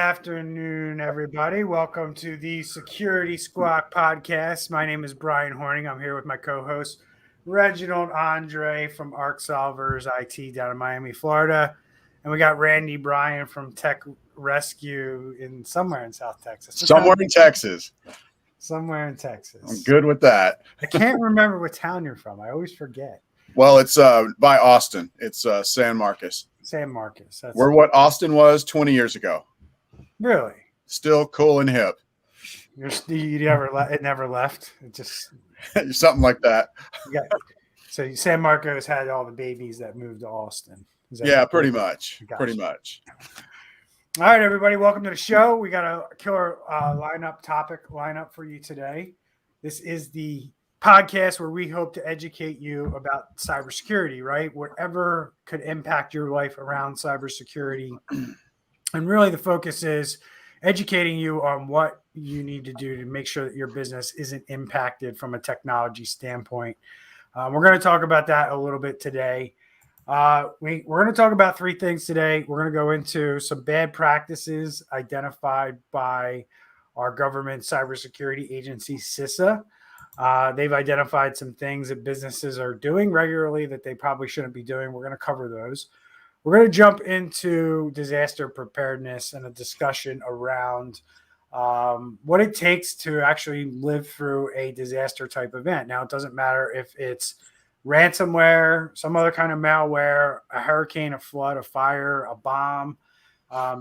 afternoon, everybody. Welcome to the Security Squawk podcast. My name is Bryan Hornung. I'm here with my co-host, Reginald Andre from Arc Solvers IT down in Miami, Florida. And we got Randy Bryan from Tech Rescue somewhere in South Texas. Somewhere in Texas. Somewhere in Texas. I'm good with that. I can't remember what town you're from. I always forget. Well, it's by Austin. It's San Marcos. San Marcos. We're what Austin was 20 years ago. Really? Still cool and hip. It never left. It just something like that. So San Marcos had all the babies that moved to Austin. Yeah, pretty much. Gotcha. Pretty much. All right, everybody, welcome to the show. We got a killer lineup for you today. This is the podcast where we hope to educate you about cybersecurity, right? Whatever could impact your life around cybersecurity. And really the focus is educating you on what you need to do to make sure that your business isn't impacted from a technology standpoint. We're going to talk about that a little bit today. We're going to talk about three things today. We're going to go into some bad practices identified by our government cybersecurity agency, CISA. They've identified some things that businesses are doing regularly that they probably shouldn't be doing. We're going to cover those. We're going to jump into disaster preparedness and a discussion around what it takes to actually live through a disaster type event. Now, it doesn't matter if it's ransomware, some other kind of malware, a hurricane, a flood, a fire, a bomb.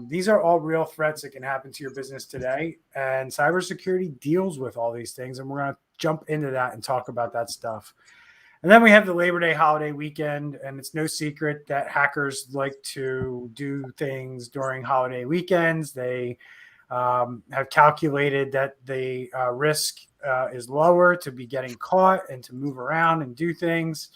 These are all real threats that can happen to your business today. And cybersecurity deals with all these things. And we're going to jump into that and talk about that stuff. And then we have the Labor Day holiday weekend, and it's no secret that hackers like to do things during holiday weekends. They have calculated that the risk is lower to be getting caught and to move around and do things.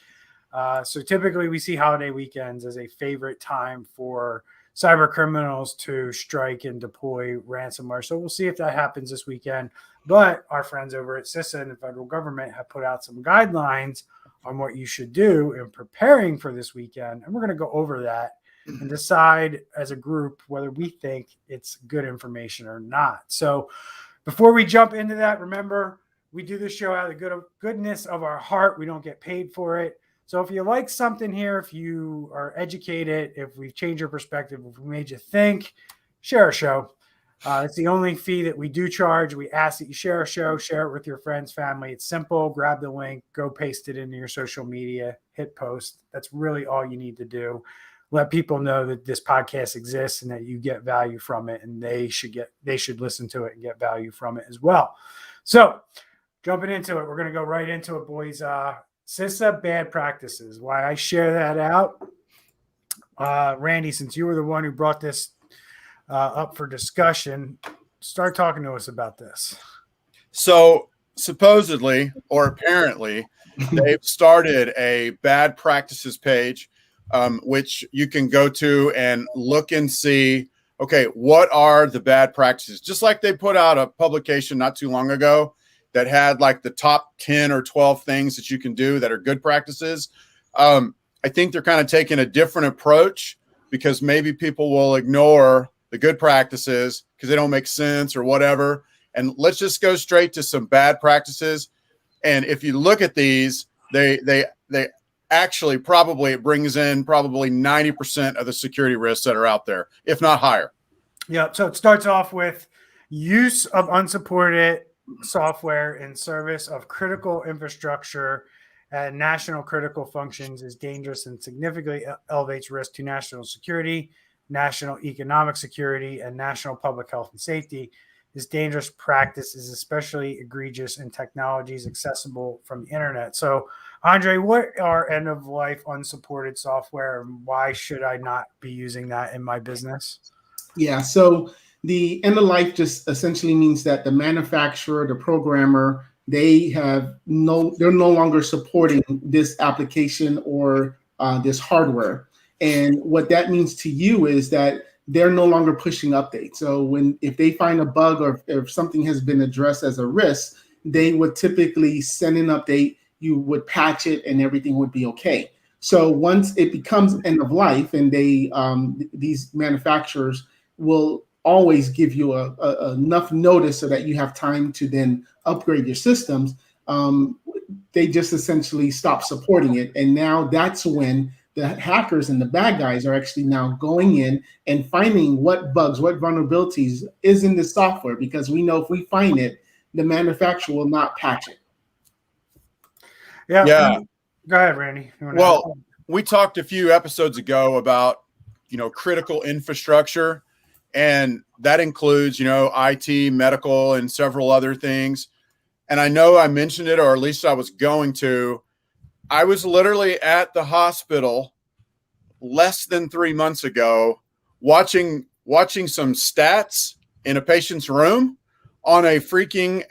So typically we see holiday weekends as a favorite time for cybercriminals to strike and deploy ransomware. So we'll see if that happens this weekend. But our friends over at CISA and the federal government have put out some guidelines on what you should do in preparing for this weekend. And we're going to go over that and decide as a group whether we think it's good information or not. So before we jump into that, remember, we do this show out of the goodness of our heart. We don't get paid for it. So if you like something here, if you are educated, if we've changed your perspective, if we made you think, share a show. It's the only fee that we do charge. We ask that you share a show, share it with your friends, family. It's simple. Grab the link, go paste it into your social media, hit post. That's really all you need to do. Let people know that this podcast exists and that you get value from it, and they should listen to it and get value from it as well. So jumping into it, we're going to go right into it, boys. CISA bad practices. Why I share that out. Randy, since you were the one who brought this up for discussion, start talking to us about this. So supposedly or apparently they've started a bad practices page, which you can go to and look and see, okay, what are the bad practices? Just like they put out a publication not too long ago that had like the top 10 or 12 things that you can do that are good practices. I think they're kind of taking a different approach because maybe people will ignore the good practices because they don't make sense or whatever. And let's just go straight to some bad practices. And if you look at these, they actually it brings in probably 90% of the security risks that are out there, if not higher. Yeah. So it starts off with use of unsupported software in service of critical infrastructure and national critical functions is dangerous and significantly elevates risk to national security, national economic security, and national public health and safety. This dangerous practice is especially egregious in technologies accessible from the internet. So, Andre, what are end-of-life unsupported software, and why should I not be using that in my business? Yeah, so the end of life just essentially means that the manufacturer, the programmer, they're no longer supporting this application or this hardware. And what that means to you is that they're no longer pushing updates. So if they find a bug or if something has been addressed as a risk, they would typically send an update, you would patch it, and everything would be okay. So once it becomes end of life, and these manufacturers will always give you enough notice so that you have time to then upgrade your systems. They just essentially stop supporting it. And now that's when the hackers and the bad guys are actually now going in and finding what bugs, what vulnerabilities is in the software, because we know if we find it, the manufacturer will not patch it. Yeah. Go ahead, Randy. Well, we talked a few episodes ago about, critical infrastructure, and that includes, IT, medical, and several other things. And I know I mentioned it, or at least I was going to. I was literally at the hospital less than 3 months ago watching some stats in a patient's room on a freaking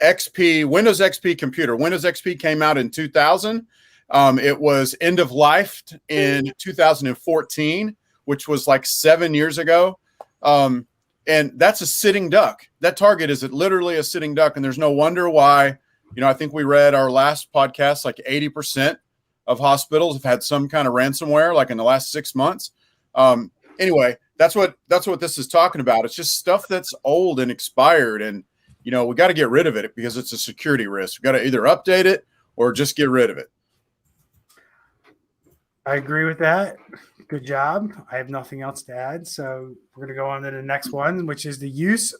Windows XP computer. Windows XP came out in 2000. It was end of life in 2014, which was like 7 years ago. And that's a sitting duck. That target is literally a sitting duck. And there's no wonder why, I think we read our last podcast, like 80% of hospitals have had some kind of ransomware, like in the last 6 months. Anyway, that's what this is talking about. It's just stuff that's old and expired. And, we got to get rid of it because it's a security risk. We got to either update it or just get rid of it. I agree with that. Good job. I have nothing else to add. So we're going to go on to the next one, which is the use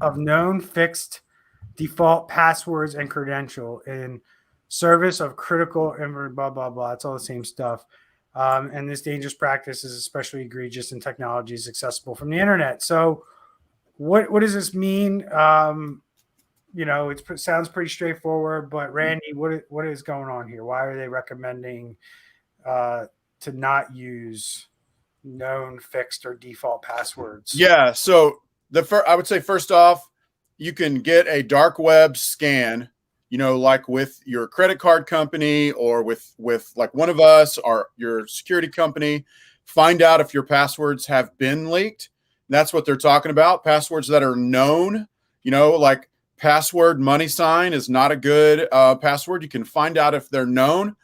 of known fixed default passwords and credential in service of critical and blah, blah, blah. It's all the same stuff. And this dangerous practice is especially egregious in technologies accessible from the internet. So what does this mean? It sounds pretty straightforward, but Randy, what is going on here? Why are they recommending to not use known fixed or default passwords? Yeah. So I would say first off, you can get a dark web scan, like with your credit card company or with like one of us or your security company, find out if your passwords have been leaked. That's what they're talking about. Passwords that are known, like password money sign is not a good password. You can find out if they're known.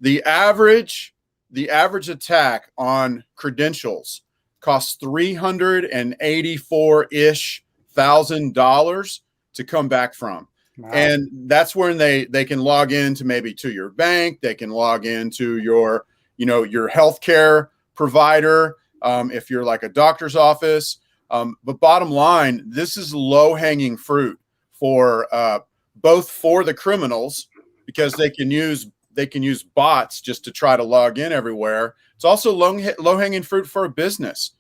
The average attack on credentials costs $384,000 to come back from. Wow. And that's when they can log into maybe to your bank. They can log into your healthcare provider. If you're like a doctor's office. But bottom line, this is low hanging fruit for both for the criminals, because they can use bots just to try to log in everywhere. It's also low hanging fruit for a business.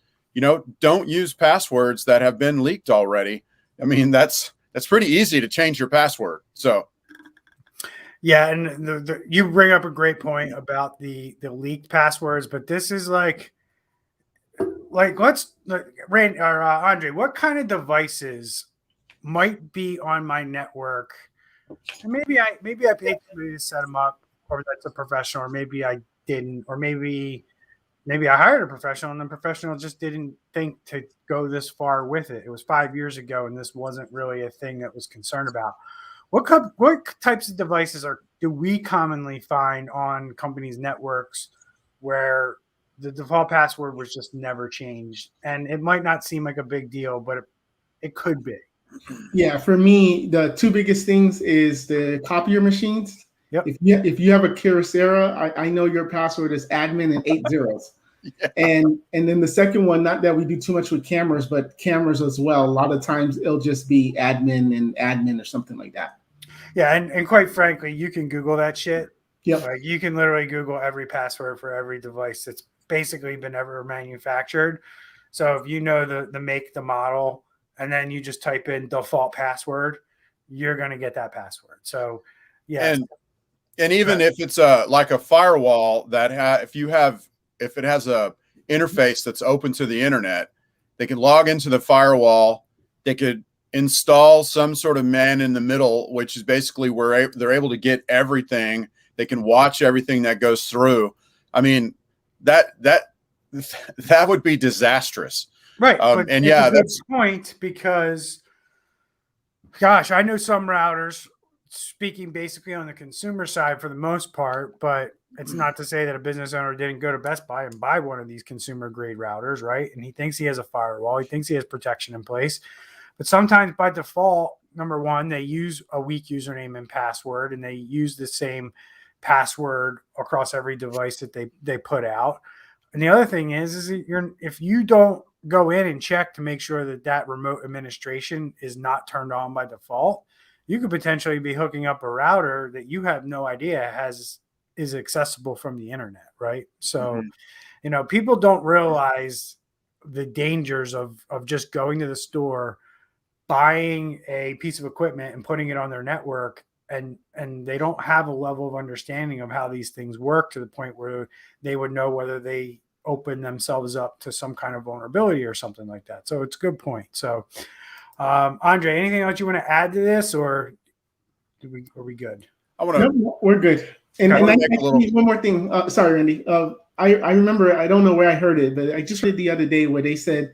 Don't use passwords that have been leaked already. I mean, that's pretty easy to change your password. So, yeah, and you bring up a great point about the leaked passwords, but this is like Randy or Andre, what kind of devices might be on my network? And maybe I paid somebody to set them up, or that's a professional, or maybe I didn't, or maybe I hired a professional and the professional just didn't think to go this far with it. It was 5 years ago, and this wasn't really a thing that was concerned about. What types of devices do we commonly find on companies' networks where the default password was just never changed? And it might not seem like a big deal, but it could be. Yeah, for me, the two biggest things is the copier machines. Yep. If you have a Kyocera, I know your password is admin and 8 zeros. Yeah. And then the second one, not that we do too much with cameras, but cameras as well. A lot of times it'll just be admin and admin or something like that. Yeah, and quite frankly, you can Google that shit. Yeah, like you can literally Google every password for every device that's basically been ever manufactured. So if you know the make, the model, and then you just type in default password, you're going to get that password. So yeah. And even if it's like a firewall that if it has a interface that's open to the internet, they can log into the firewall. They could install some sort of man in the middle, which is basically where they're able to get everything. They can watch everything that goes through. I mean, that would be disastrous. Right. And yeah, that's the point, because gosh, I know some routers, speaking basically on the consumer side for the most part, but it's not to say that a business owner didn't go to Best Buy and buy one of these consumer grade routers, right? And he thinks he has a firewall, he thinks he has protection in place. But sometimes by default, number one, they use a weak username and password, and they use the same password across every device that they put out. And the other thing is if you don't go in and check to make sure that remote administration is not turned on by default, you could potentially be hooking up a router that you have no idea is accessible from the internet, right? So, people don't realize the dangers of just going to the store, buying a piece of equipment and putting it on their network, and they don't have a level of understanding of how these things work to the point where they would know whether they open themselves up to some kind of vulnerability or something like that. So it's a good point. So, Andre, anything else you want to add to this, or are we good? We're good. And I need one more thing. Sorry, Randy. I remember, I don't know where I heard it, but I just read the other day where they said,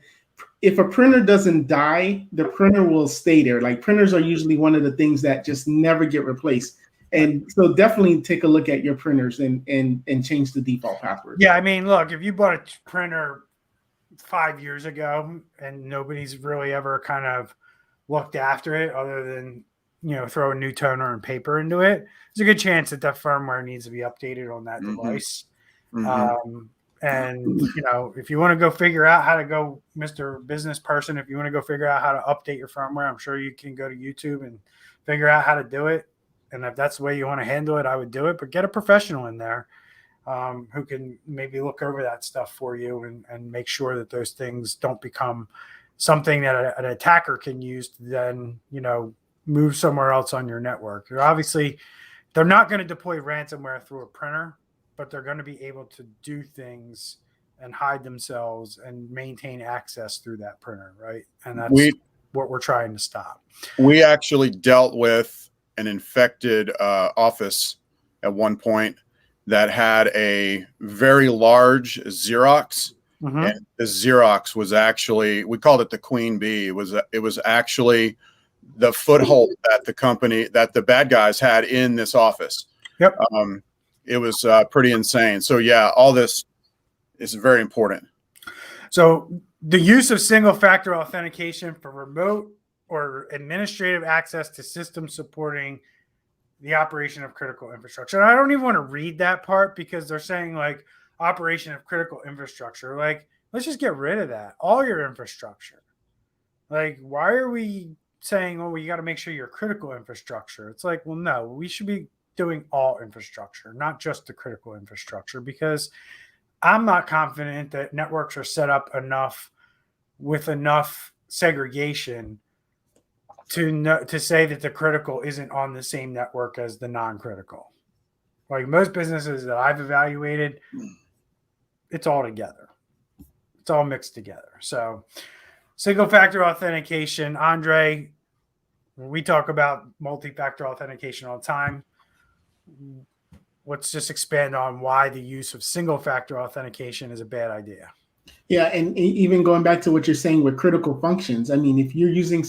if a printer doesn't die, the printer will stay there. Like, printers are usually one of the things that just never get replaced. And so definitely take a look at your printers and change the default password. Yeah, I mean, look, if you bought a printer 5 years ago and nobody's really ever kind of looked after it other than, throw a new toner and paper into it, there's a good chance that firmware needs to be updated on that device. And, if you want to go figure out how to go, Mr. Business Person, if you want to go figure out how to update your firmware, I'm sure you can go to YouTube and figure out how to do it. And if that's the way you want to handle it, I would do it. But get a professional in there who can maybe look over that stuff for you and make sure that those things don't become something that an attacker can use to then, move somewhere else on your network. Obviously, they're not going to deploy ransomware through a printer, but they're going to be able to do things and hide themselves and maintain access through that printer, right? And that's what we're trying to stop. We actually dealt with an infected office at one point that had a very large Xerox. And the Xerox was actually, we called it the Queen Bee. It was actually the foothold that the bad guys had in this office. Yep. It was pretty insane. So yeah, all this is very important. So the use of single-factor authentication for remote or administrative access to systems supporting the operation of critical infrastructure. And I don't even want to read that part because they're saying like operation of critical infrastructure. Like, let's just get rid of that. All your infrastructure. Like, why are we saying, oh, well, you got to make sure you're critical infrastructure? It's like, well, no, we should be doing all infrastructure, not just the critical infrastructure, because I'm not confident that networks are set up with enough segregation to say that the critical isn't on the same network as the non-critical. Like most businesses that I've evaluated, it's all together. It's all mixed together. So single factor authentication, Andre, we talk about multi-factor authentication all the time. Let's just expand on why the use of single factor authentication is a bad idea. Yeah, and even going back to what you're saying with critical functions, I mean, if you're using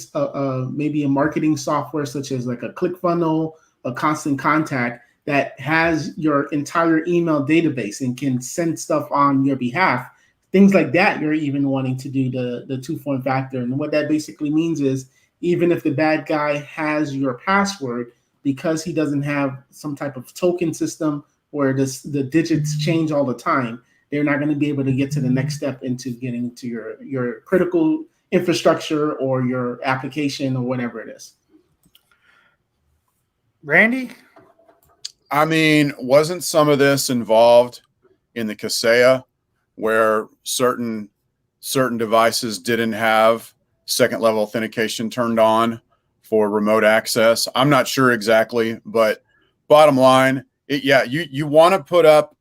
maybe a marketing software such as like a ClickFunnels, a Constant Contact that has your entire email database and can send stuff on your behalf, things like that, you're even wanting to do the two-form factor. And what that basically means is even if the bad guy has your password, because he doesn't have some type of token system where the digits change all the time, they're not going to be able to get to the next step into getting to your critical infrastructure or your application or whatever it is. Randy? I mean, wasn't some of this involved in the Kaseya where certain devices didn't have second level authentication turned on for remote access? I'm not sure exactly, but bottom line, you want to put up.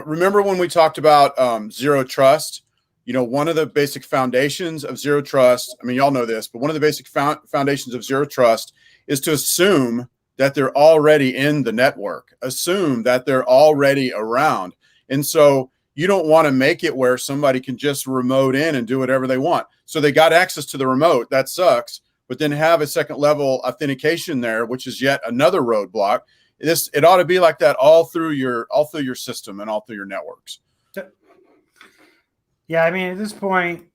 Remember when we talked about zero trust? One of the basic foundations of zero trust, I mean, y'all know this, but one of the basic foundations of zero trust is to assume that they're already in the network, assume that they're already around. And so you don't want to make it where somebody can just remote in and do whatever they want. So they got access to the remote. That sucks. But then have a second level authentication there, which is yet another roadblock. it ought to be like that all through your system and all through your networks. Yeah, I mean, at this point,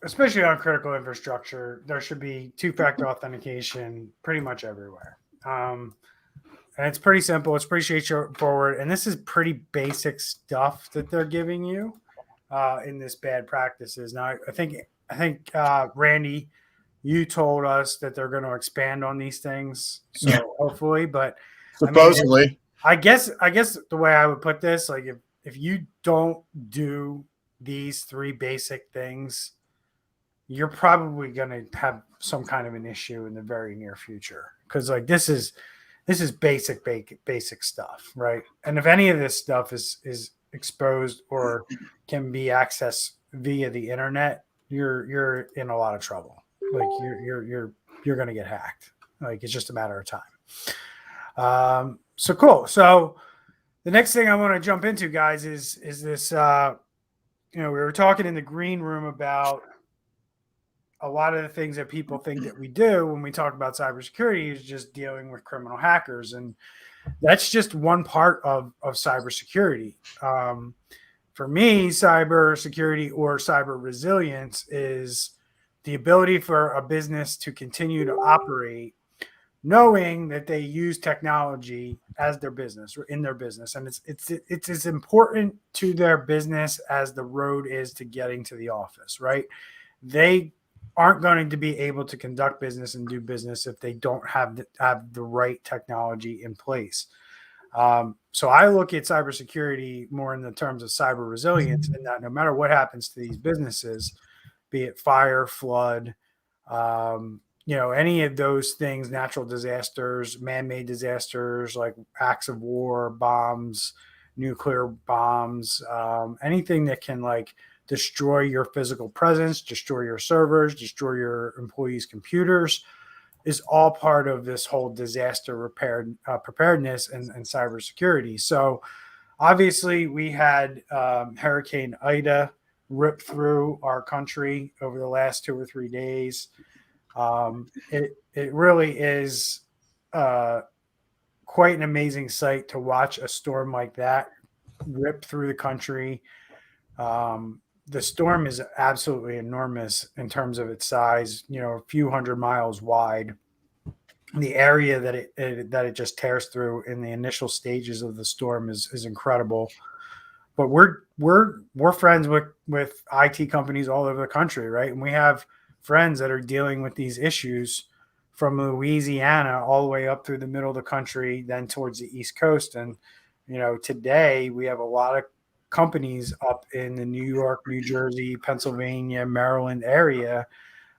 especially on critical infrastructure, there should be two-factor authentication pretty much everywhere. And it's pretty simple. It's pretty straightforward. And this is pretty basic stuff that they're giving you in this bad practices. Now, I think Randy, you told us that they're going to expand on these things. So hopefully, but supposedly, I guess the way I would put this, like if you don't do these three basic things, you're probably going to have some kind of an issue in the very near future. Because like this is basic stuff, right? And if any of this stuff is exposed or can be accessed via the internet, you're in a lot of trouble. Like you're going to get hacked. Like it's just a matter of time. So cool. So the next thing I want to jump into, guys, is this. We were talking in the green room about a lot of the things that people think that we do when we talk about cybersecurity is just dealing with criminal hackers. And that's just one part of cybersecurity. For me, cybersecurity or cyber resilience is the ability for a business to continue to operate knowing that they use technology as their business or in their business. And it's as important to their business as the road is to getting to the office, right? They aren't going to be able to conduct business and do business if they don't have the right technology in place. So I look at cybersecurity more in the terms of cyber resilience, and that no matter what happens to these businesses, be it fire, flood, any of those things, natural disasters, man-made disasters like acts of war, bombs, nuclear bombs, anything that can like destroy your physical presence, destroy your servers, destroy your employees' computers, is all part of this whole disaster preparedness and cybersecurity. So obviously we had Hurricane Ida rip through our country over the last 2 or 3 days. It really is quite an amazing sight to watch a storm like that rip through the country. The storm is absolutely enormous in terms of its size, a few hundred miles wide. The area that it just tears through in the initial stages of the storm is incredible. But we're friends with IT companies all over the country, right? And we have friends that are dealing with these issues from Louisiana all the way up through the middle of the country, then towards the East Coast. And, today we have a lot of companies up in the New York, New Jersey, Pennsylvania, Maryland area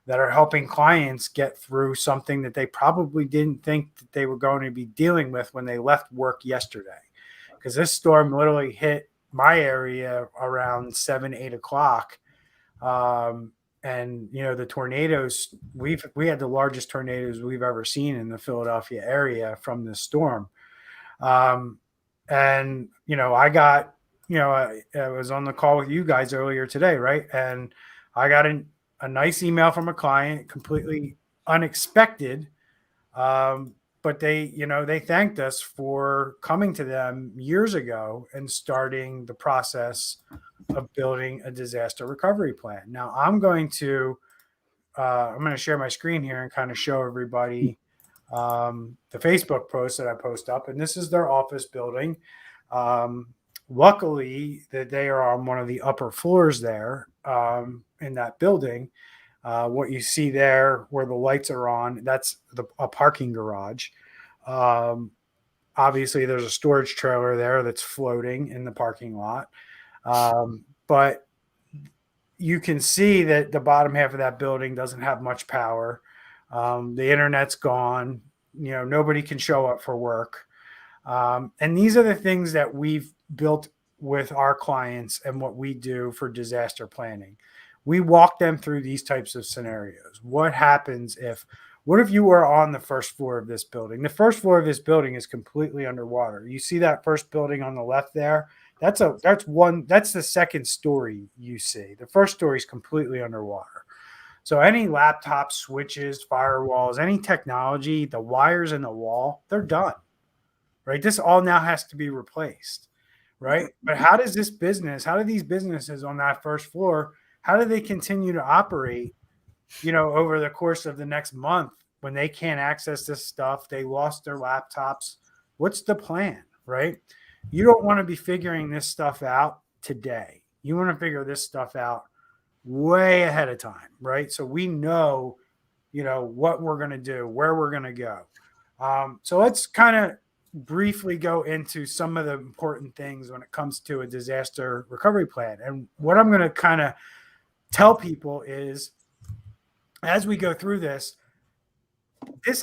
that are helping clients get through something that they probably didn't think that they were going to be dealing with when they left work yesterday. Because this storm literally hit my area around 7-8 o'clock. And the tornadoes, we had the largest tornadoes we've ever seen in the Philadelphia area from this storm. And I got, I was on the call with you guys earlier today, right? And I got a nice email from a client, completely unexpected. But they thanked us for coming to them years ago and starting the process of building a disaster recovery plan. Now I'm going to share my screen here and kind of show everybody the Facebook post that I post up. And this is their office building. Luckily that they are on one of the upper floors there in that building. What you see there where the lights are on, that's a parking garage. Obviously there's a storage trailer there that's floating in the parking lot. But you can see that the bottom half of that building doesn't have much power. The internet's gone. Nobody can show up for work. And these are the things that we've built with our clients and what we do for disaster planning. We walk them through these types of scenarios. What if you were on the first floor of this building? The first floor of this building is completely underwater. You see that first building on the left there? That's the second story you see. The first story is completely underwater. So any laptop switches, firewalls, any technology, the wires in the wall, they're done. right? This all now has to be replaced, right? But how do these businesses on that first floor, how do they continue to operate, over the course of the next month when they can't access this stuff? They lost their laptops. What's the plan, right? You don't want to be figuring this stuff out today. You want to figure this stuff out way ahead of time, right? So we know, what we're going to do, where we're going to go. So let's kind of briefly go into some of the important things when it comes to a disaster recovery plan. And what I'm going to kind of tell people is, as we go through this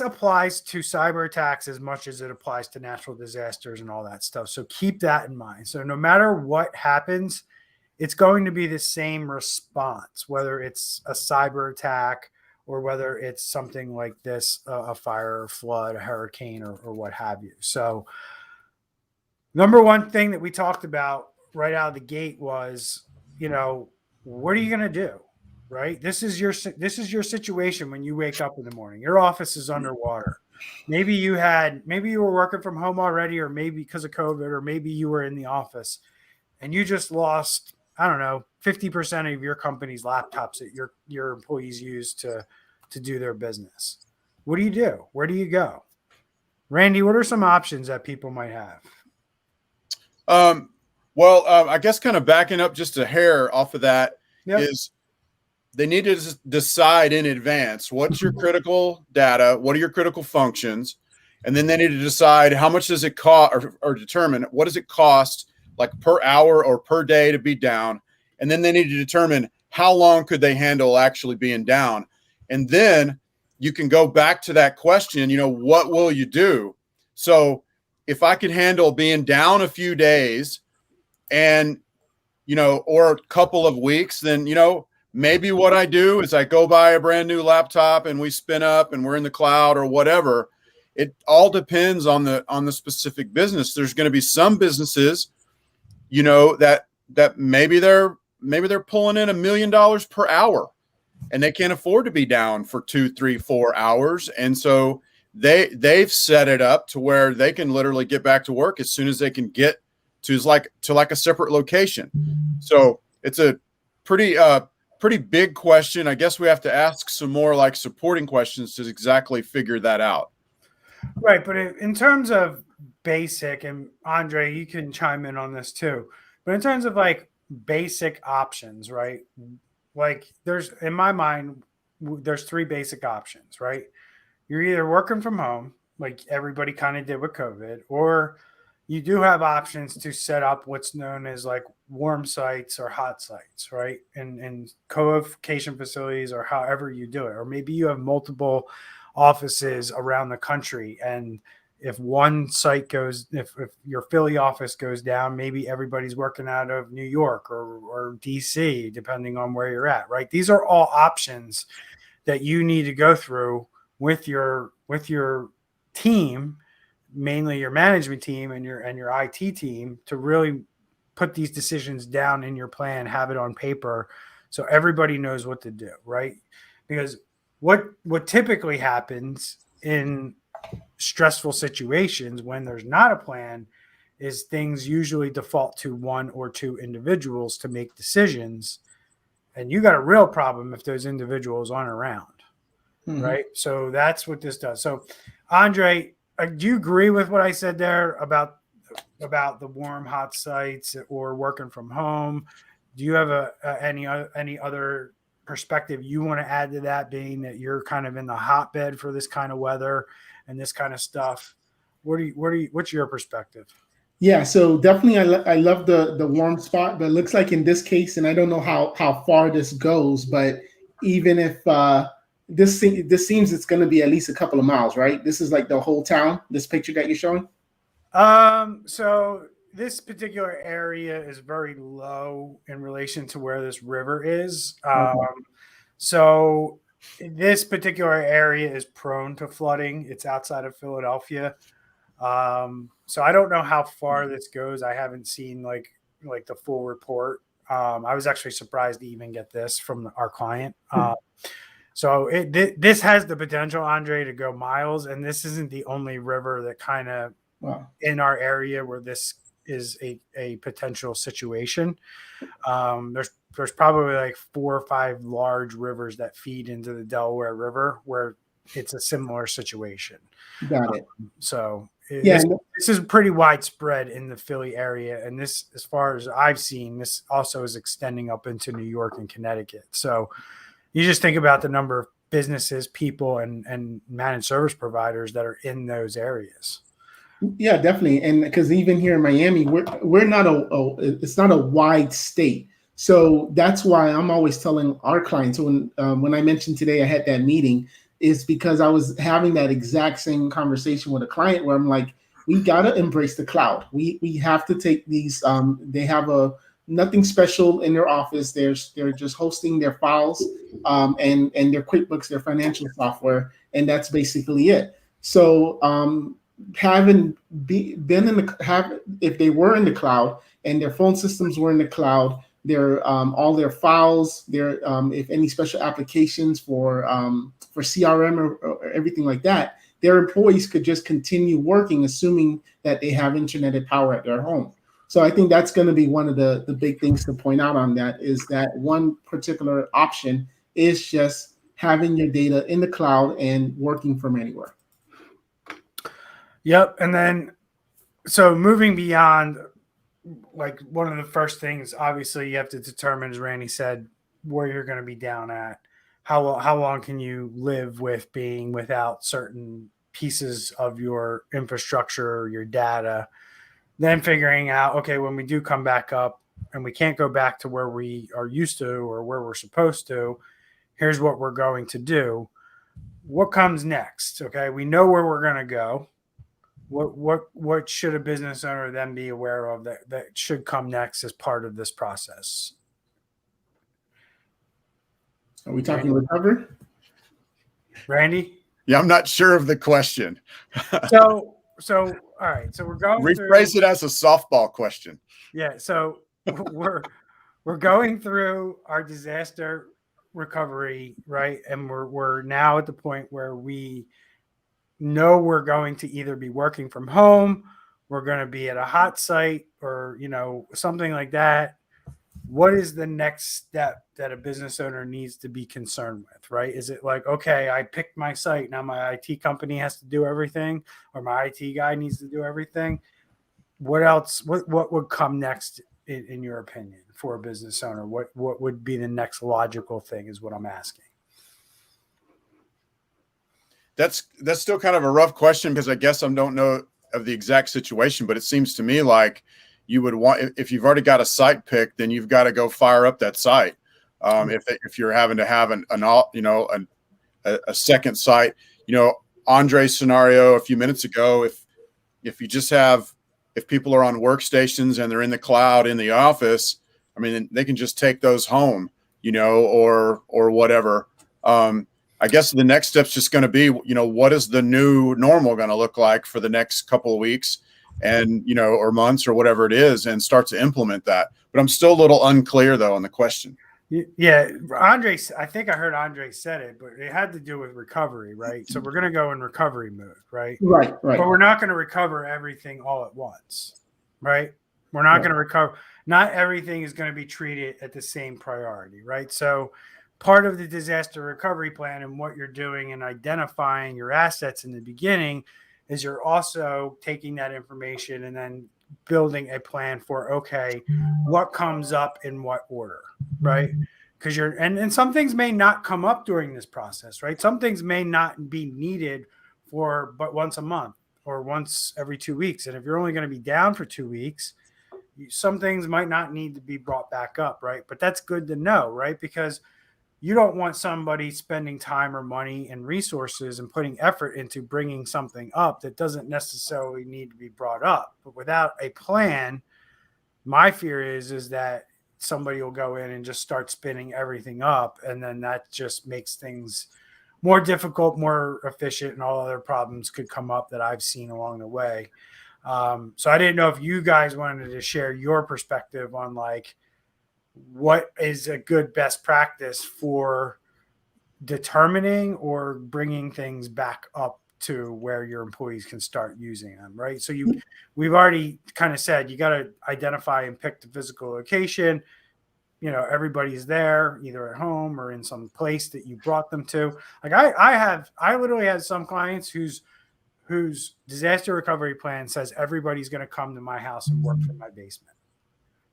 applies to cyber attacks as much as it applies to natural disasters and all that stuff. So keep that in mind. So no matter what happens, it's going to be the same response, whether it's a cyber attack or whether it's something like this, a fire, a flood, a hurricane, or what have you. So number one thing that we talked about right out of the gate was, what are you going to do? Right? This is your situation when you wake up in the morning. Your office is underwater. Maybe you were working from home already, or maybe because of COVID, or maybe you were in the office and you just lost, I don't know, 50% of your company's laptops that your employees use to do their business. What do you do? Where do you go? Randy, what are some options that people might have? I guess kind of backing up just a hair off of that is they need to decide in advance what's your critical data, what are your critical functions, and then they need to decide how much does it cost, or determine what does it cost, like per hour or per day, to be down, and then they need to determine how long could they handle actually being down, and then you can go back to that question. What will you do? So if I could handle being down a few days, and or a couple of weeks, then maybe what I do is I go buy a brand new laptop and we spin up and we're in the cloud or whatever. It all depends on the specific business. There's going to be some businesses, that maybe they're pulling in $1 million per hour and they can't afford to be down for 2, 3, 4 hours. And so they've set it up to where they can literally get back to work as soon as they can get to a separate location. So it's a pretty big question. I guess we have to ask some more supporting questions to exactly figure that out. Right. But in terms of basic, and Andre, you can chime in on this too, but in terms of basic options, right? In my mind, there's 3 basic options, right? You're either working from home, like everybody kind of did with COVID, or you do have options to set up what's known as warm sites or hot sites, right? And co-location facilities, or however you do it. Or maybe you have multiple offices around the country. And if one site if your Philly office goes down, maybe everybody's working out of New York or DC, depending on where you're at, right? These are all options that you need to go through with your team, mainly your management team and your IT team, to really put these decisions down in your plan, have it on paper, so everybody knows what to do, right? Because what typically happens in stressful situations when there's not a plan is things usually default to 1 or 2 individuals to make decisions, and you got a real problem if those individuals aren't around, right? So that's what this does. So, Andre, do you agree with what I said there about the warm, hot sites or working from home? Do you have any other perspective you want to add to that, being that you're kind of in the hotbed for this kind of weather and this kind of stuff? What's your perspective? Yeah, so definitely I love the warm spot, but it looks like in this case, and I don't know how far this goes, but even if this seems it's going to be at least a couple of miles, right? This is the whole town, this picture that you're showing? So this particular area is very low in relation to where this river is. So this particular area is prone to flooding. It's outside of Philadelphia. So I don't know how far this goes. I haven't seen the full report. I was actually surprised to even get this from our client. So this has the potential, Andre, to go miles, and this isn't the only river that kind of Wow. in our area where this is a potential situation. There's probably like 4 or 5 large rivers that feed into the Delaware River where it's a similar situation. Got it. So Yeah. this is pretty widespread in the Philly area. And this, as far as I've seen, this also is extending up into New York and Connecticut. So you just think about the number of businesses, people, and managed service providers that are in those areas. Yeah, definitely. And because even here in Miami, we're not it's not a wide state. So that's why I'm always telling our clients when I mentioned today I had that meeting, is because I was having that exact same conversation with a client where I'm like, we gotta embrace the cloud. We have to take these. They have nothing special in their office. They're just hosting their files and their QuickBooks, their financial software, and that's basically it. So having been in if they were in the cloud and their phone systems were in the cloud, their all their files, their if any special applications for CRM or everything like that, their employees could just continue working, assuming that they have internet power at their home. So I think that's going to be one of the big things to point out on that, is that one particular option is just having your data in the cloud and working from anywhere. Yep. And then, so moving beyond, like, one of the first things, obviously, you have to determine, as Randy said, where you're going to be down at. How long can you live with being without certain pieces of your infrastructure or your data? Then figuring out, okay, when we do come back up and we can't go back to where we are used to or where we're supposed to, here's what we're going to do. What comes next? Okay, we know where we're going to go. What should a business owner then be aware of that should come next as part of this process? Are we talking recovery? Randy? Yeah, I'm not sure of the question. So all right. So we're going rephrase it as a softball question. Yeah. So we're going through our disaster recovery, right? And we're now at the point where we know we're going to either be working from home, we're going to be at a hot site, or something like that. What is the next step that a business owner needs to be concerned with, right? Is it like, okay, I picked my site, now my IT company has to do everything, or my IT guy needs to do everything? What else? What would come next in your opinion for a business owner? What would be the next logical thing is what I'm asking. That's still kind of a rough question, because I guess I don't know of the exact situation, but it seems to me like you would want, if you've already got a site picked, then you've got to go fire up that site. If you're having to have a second site, Andre's scenario a few minutes ago, if you just if people are on workstations and they're in the cloud in the office, I mean, they can just take those home, or whatever. I guess the next step's just going to be, what is the new normal going to look like for the next couple of weeks and, or months or whatever it is, and start to implement that. But I'm still a little unclear, though, on the question. Yeah. Andre, I think I heard Andre said it, but it had to do with recovery, right? So we're going to go in recovery mode, right? Right. But we're not going to recover everything all at once, right? We're not going to recover. Not everything is going to be treated at the same priority, right? So part of the disaster recovery plan and what you're doing and identifying your assets in the beginning is you're also taking that information and then building a plan for, okay, what comes up in what order, right? Because and some things may not come up during this process, right? Some things may not be needed but once a month or once every 2 weeks. And if you're only going to be down for 2 weeks, some things might not need to be brought back up, right? But that's good to know, right? Because you don't want somebody spending time or money and resources and putting effort into bringing something up that doesn't necessarily need to be brought up. But without a plan, my fear is that somebody will go in and just start spinning everything up, and then that just makes things more difficult, more efficient, and all other problems could come up that I've seen along the way. So I didn't know if you guys wanted to share your perspective on, like, what is a good best practice for determining or bringing things back up to where your employees can start using them, right? So we've already kind of said you got to identify and pick the physical location. Everybody's there either at home or in some place that you brought them to. Like I literally had some clients whose disaster recovery plan says everybody's going to come to my house and work from my basement.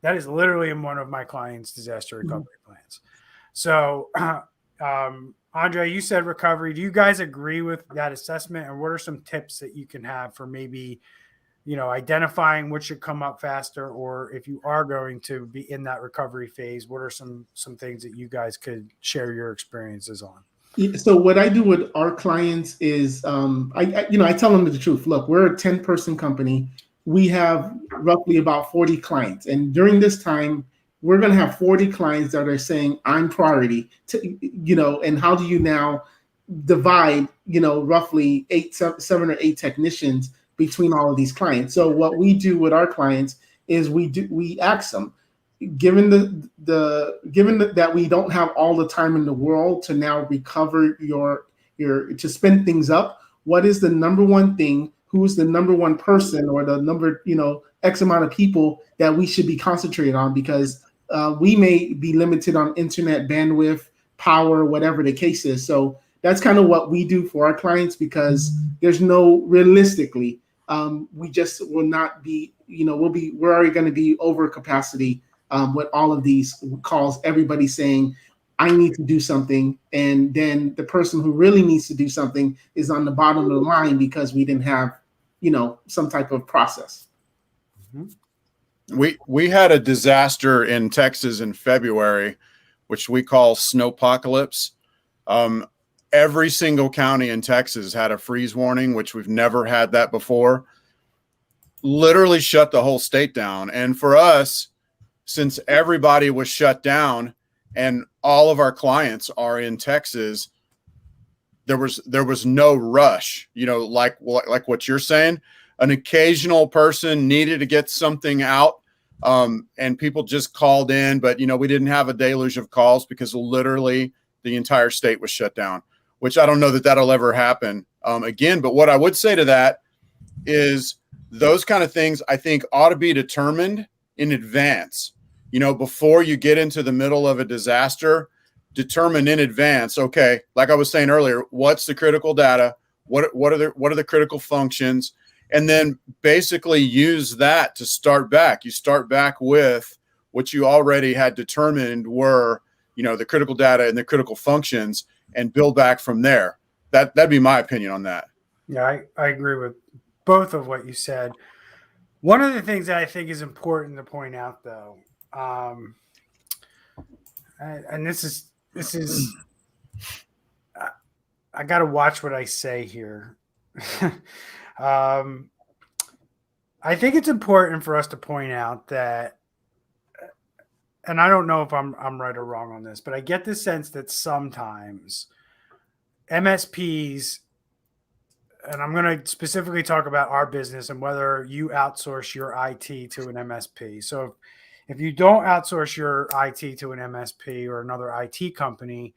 That is literally in one of my clients' disaster recovery plans. So, Andre, you said recovery. Do you guys agree with that assessment? And what are some tips that you can have for maybe, identifying what should come up faster, or if you are going to be in that recovery phase, what are some things that you guys could share your experiences on? So what I do with our clients is, I tell them the truth. Look, we're a 10-person company. We have roughly about 40 clients. And during this time, we're going to have 40 clients that are saying, I'm priority to, and how do you now divide, roughly 7 or 8 technicians between all of these clients? So what we do with our clients is we ask them, given that we don't have all the time in the world to now recover to spin things up, what is the number one thing? Who's the number one person or the number, X amount of people that we should be concentrated on? Because we may be limited on internet bandwidth, power, whatever the case is. So that's kind of what we do for our clients, because there's realistically, we just will not be, we're already going to be over capacity with all of these calls, everybody saying, I need to do something. And then the person who really needs to do something is on the bottom of the line because we didn't have, some type of process. Mm-hmm. We had a disaster in Texas in February, which we call snowpocalypse. Every single county in Texas had a freeze warning, which we've never had that before. Literally shut the whole state down. And for us, since everybody was shut down and all of our clients are in Texas, there was no rush, like what you're saying. An occasional person needed to get something out, and people just called in, but we didn't have a deluge of calls because literally the entire state was shut down, which I don't know that that'll ever happen again. But what I would say to that is those kind of things I think ought to be determined in advance. Before you get into the middle of a disaster, determine in advance, okay, like I was saying earlier, what's the critical data? What are the critical functions? And then basically use that to start back. You start back with what you already had determined were, the critical data and the critical functions, and build back from there. That'd be my opinion on that. Yeah, I agree with both of what you said. One of the things that I think is important to point out, though, and this is I got to watch what I say here. I think it's important for us to point out that, and I don't know if I'm right or wrong on this, but I get the sense that sometimes MSPs, and I'm going to specifically talk about our business and whether you outsource your IT to an MSP. So if you don't outsource your IT to an MSP or another IT company,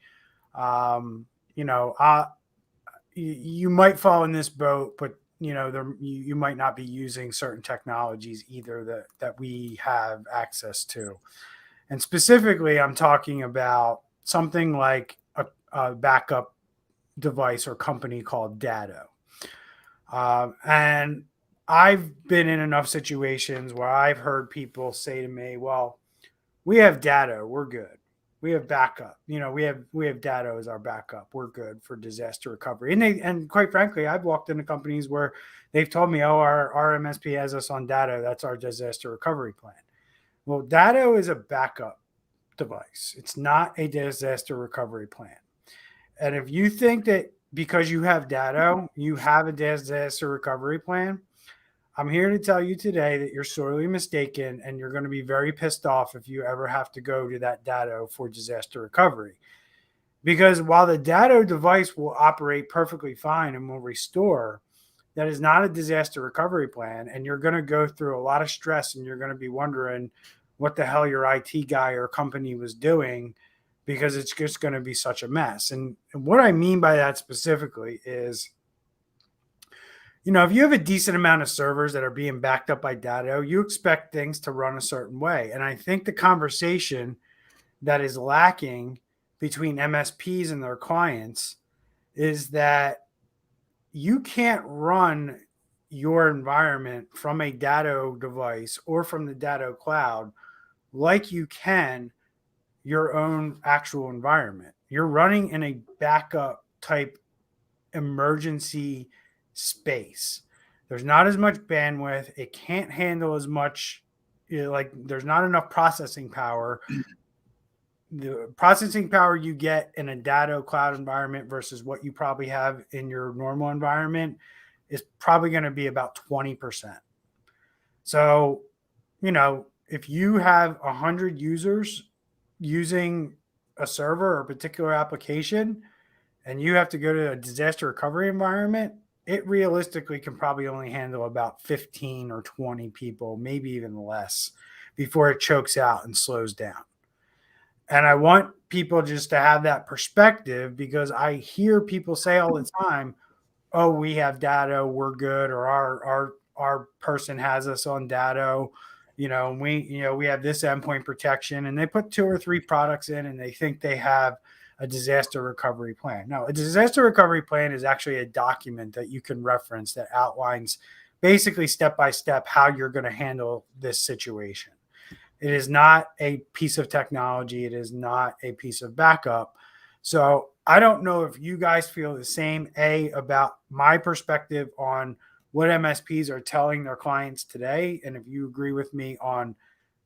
you might fall in this boat, but you might not be using certain technologies either that we have access to. And specifically, I'm talking about something like a backup device or company called Datto. And I've been in enough situations where I've heard people say to me, well, we have Datto, we're good. We have backup. We have Datto as our backup. We're good for disaster recovery. And quite frankly, I've walked into companies where they've told me, oh, our MSP has us on Datto. That's our disaster recovery plan. Well, Datto is a backup device. It's not a disaster recovery plan. And if you think that because you have Datto, you have a disaster recovery plan, I'm here to tell you today that you're sorely mistaken, and you're going to be very pissed off if you ever have to go to that Datto for disaster recovery. Because while the Datto device will operate perfectly fine and will restore, that is not a disaster recovery plan, and you're going to go through a lot of stress, and you're going to be wondering what the hell your IT guy or company was doing, because it's just going to be such a mess. And what I mean by that specifically is if you have a decent amount of servers that are being backed up by Datto, you expect things to run a certain way. And I think the conversation that is lacking between MSPs and their clients is that you can't run your environment from a Datto device or from the Datto cloud like you can your own actual environment. You're running in a backup type emergency space. There's not as much bandwidth. It can't handle as much, like there's not enough processing power. The processing power you get in a Datto cloud environment versus what you probably have in your normal environment is probably going to be about 20%. So, if you have 100 users using a server or a particular application and you have to go to a disaster recovery environment, it realistically can probably only handle about 15 or 20 people, maybe even less, before it chokes out and slows down. And I want people just to have that perspective, because I hear people say all the time, oh, we have Datto, we're good, or our person has us on Datto, we have this endpoint protection, and they put 2 or 3 products in and they think they have a disaster recovery plan. No, a disaster recovery plan is actually a document that you can reference that outlines basically step by step how you're going to handle this situation. It is not a piece of technology. It is not a piece of backup. So I don't know if you guys feel the same, about my perspective on what MSPs are telling their clients today. And if you agree with me on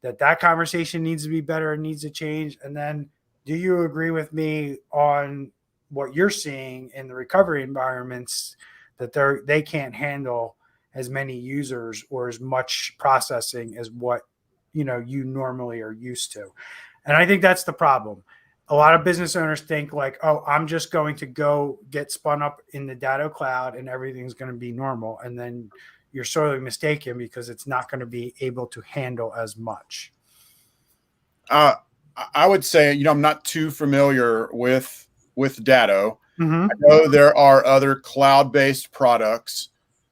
that conversation needs to be better and needs to change. And then do you agree with me on what you're seeing in the recovery environments, that they can't handle as many users or as much processing as what you normally are used to? And I think that's the problem. A lot of business owners think like, oh, I'm just going to go get spun up in the Datto cloud and everything's going to be normal. And then you're sorely mistaken, because it's not going to be able to handle as much. I would say, I'm not too familiar with Datto. Mm-hmm. I know there are other cloud-based products.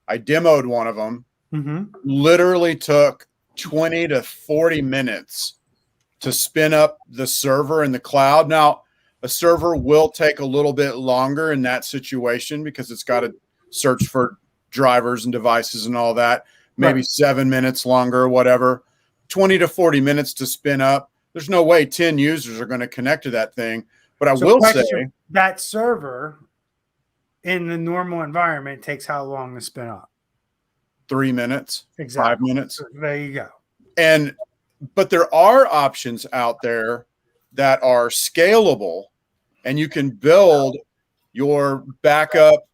I demoed one of them. Mm-hmm. Literally took 20 to 40 minutes to spin up the server in the cloud. Now, a server will take a little bit longer in that situation because it's got to search for drivers and devices and all that. Maybe 7 minutes longer or whatever. 20 to 40 minutes to spin up. There's no way 10 users are going to connect to that thing. But I will say that server in the normal environment takes how long to spin up? 3 minutes, exactly. 5 minutes. There you go. But there are options out there that are scalable, and you can build your backup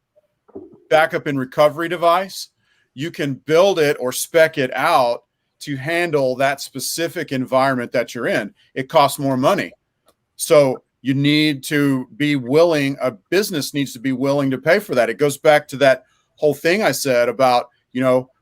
and recovery device. You can build it or spec it out to handle that specific environment that you're in. It costs more money. So you need to be willing, a business needs to be willing to pay for that. It goes back to that whole thing I said about,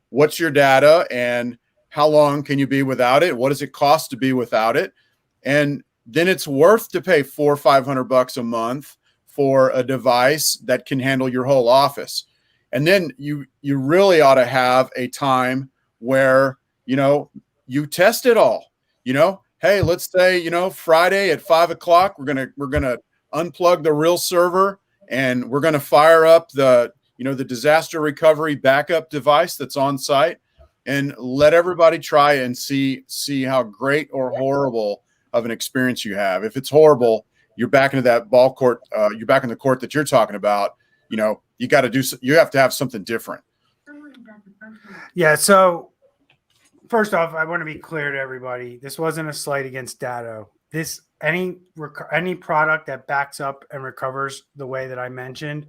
what's your data and how long can you be without it? What does it cost to be without it? And then it's worth to pay $400 or $500 a month for a device that can handle your whole office. And then you really ought to have a time where, you test it all. Hey, let's say, Friday at 5 o'clock, we're gonna unplug the real server and we're gonna fire up the disaster recovery backup device that's on site, and let everybody try and see how great or horrible of an experience you have. If it's horrible, you're back into that ball court. You're back in the court that you're talking about. You have to have something different. Yeah. So first off, I want to be clear to everybody. This wasn't a slight against Datto. Any product that backs up and recovers the way that I mentioned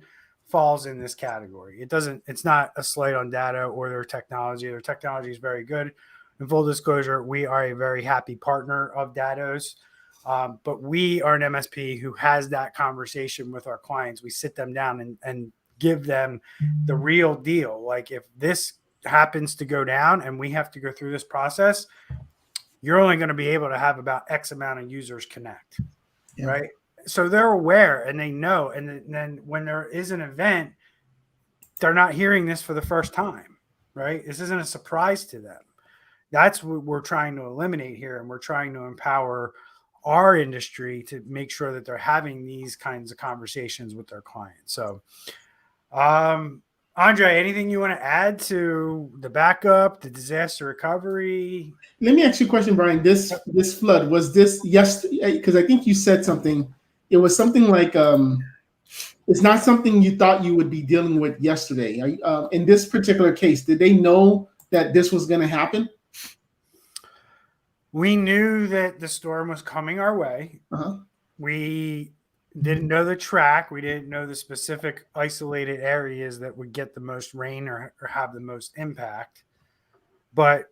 falls in this category. It's not a slight on Datto or their technology. Their technology is very good. In full disclosure, we are a very happy partner of Datto's, but we are an MSP who has that conversation with our clients. We sit them down and give them the real deal. Like, if this happens to go down and we have to go through this process, you're only going to be able to have about X amount of users connect, right? So they're aware and they know. And then when there is an event, they're not hearing this for the first time, right? This isn't a surprise to them. That's what we're trying to eliminate here. And we're trying to empower our industry to make sure that they're having these kinds of conversations with their clients. So, Andre, anything you want to add to the backup, the disaster recovery? Let me ask you a question, Brian. This flood, was this yesterday? Because I think you said something. It was something like it's not something you thought you would be dealing with yesterday. In this particular case, did they know that this was going to happen? We knew that the storm was coming our way. Uh-huh. We didn't know the track. We didn't know the specific isolated areas that would get the most rain or have the most impact. But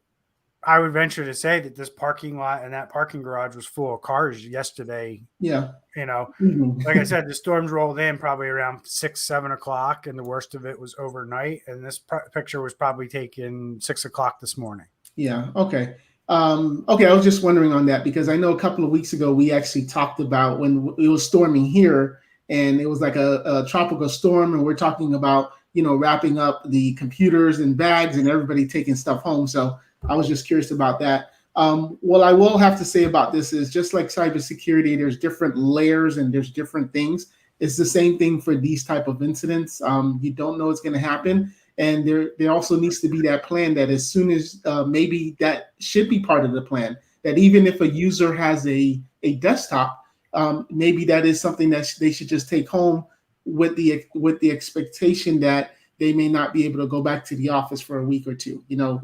I would venture to say that this parking lot and that parking garage was full of cars yesterday. Yeah. You know, Mhm. like I said, the storms rolled in probably around 6, 7 o'clock, and the worst of it was overnight. And this picture was probably taken 6 o'clock this morning. Yeah. Okay. Okay. I was just wondering on that because I know a couple of weeks ago we actually talked about when it was storming here, and it was like a tropical storm, and we're talking about wrapping up the computers and bags and everybody taking stuff home. So I was just curious about that. What I will have to say about this is just like cybersecurity, there's different layers and there's different things. It's the same thing for these type of incidents. You don't know what's going to happen. And there also needs to be that plan that as soon as maybe that should be part of the plan, that even if a user has a desktop, maybe that is something that they should just take home with the expectation that they may not be able to go back to the office for a week or two. Yep.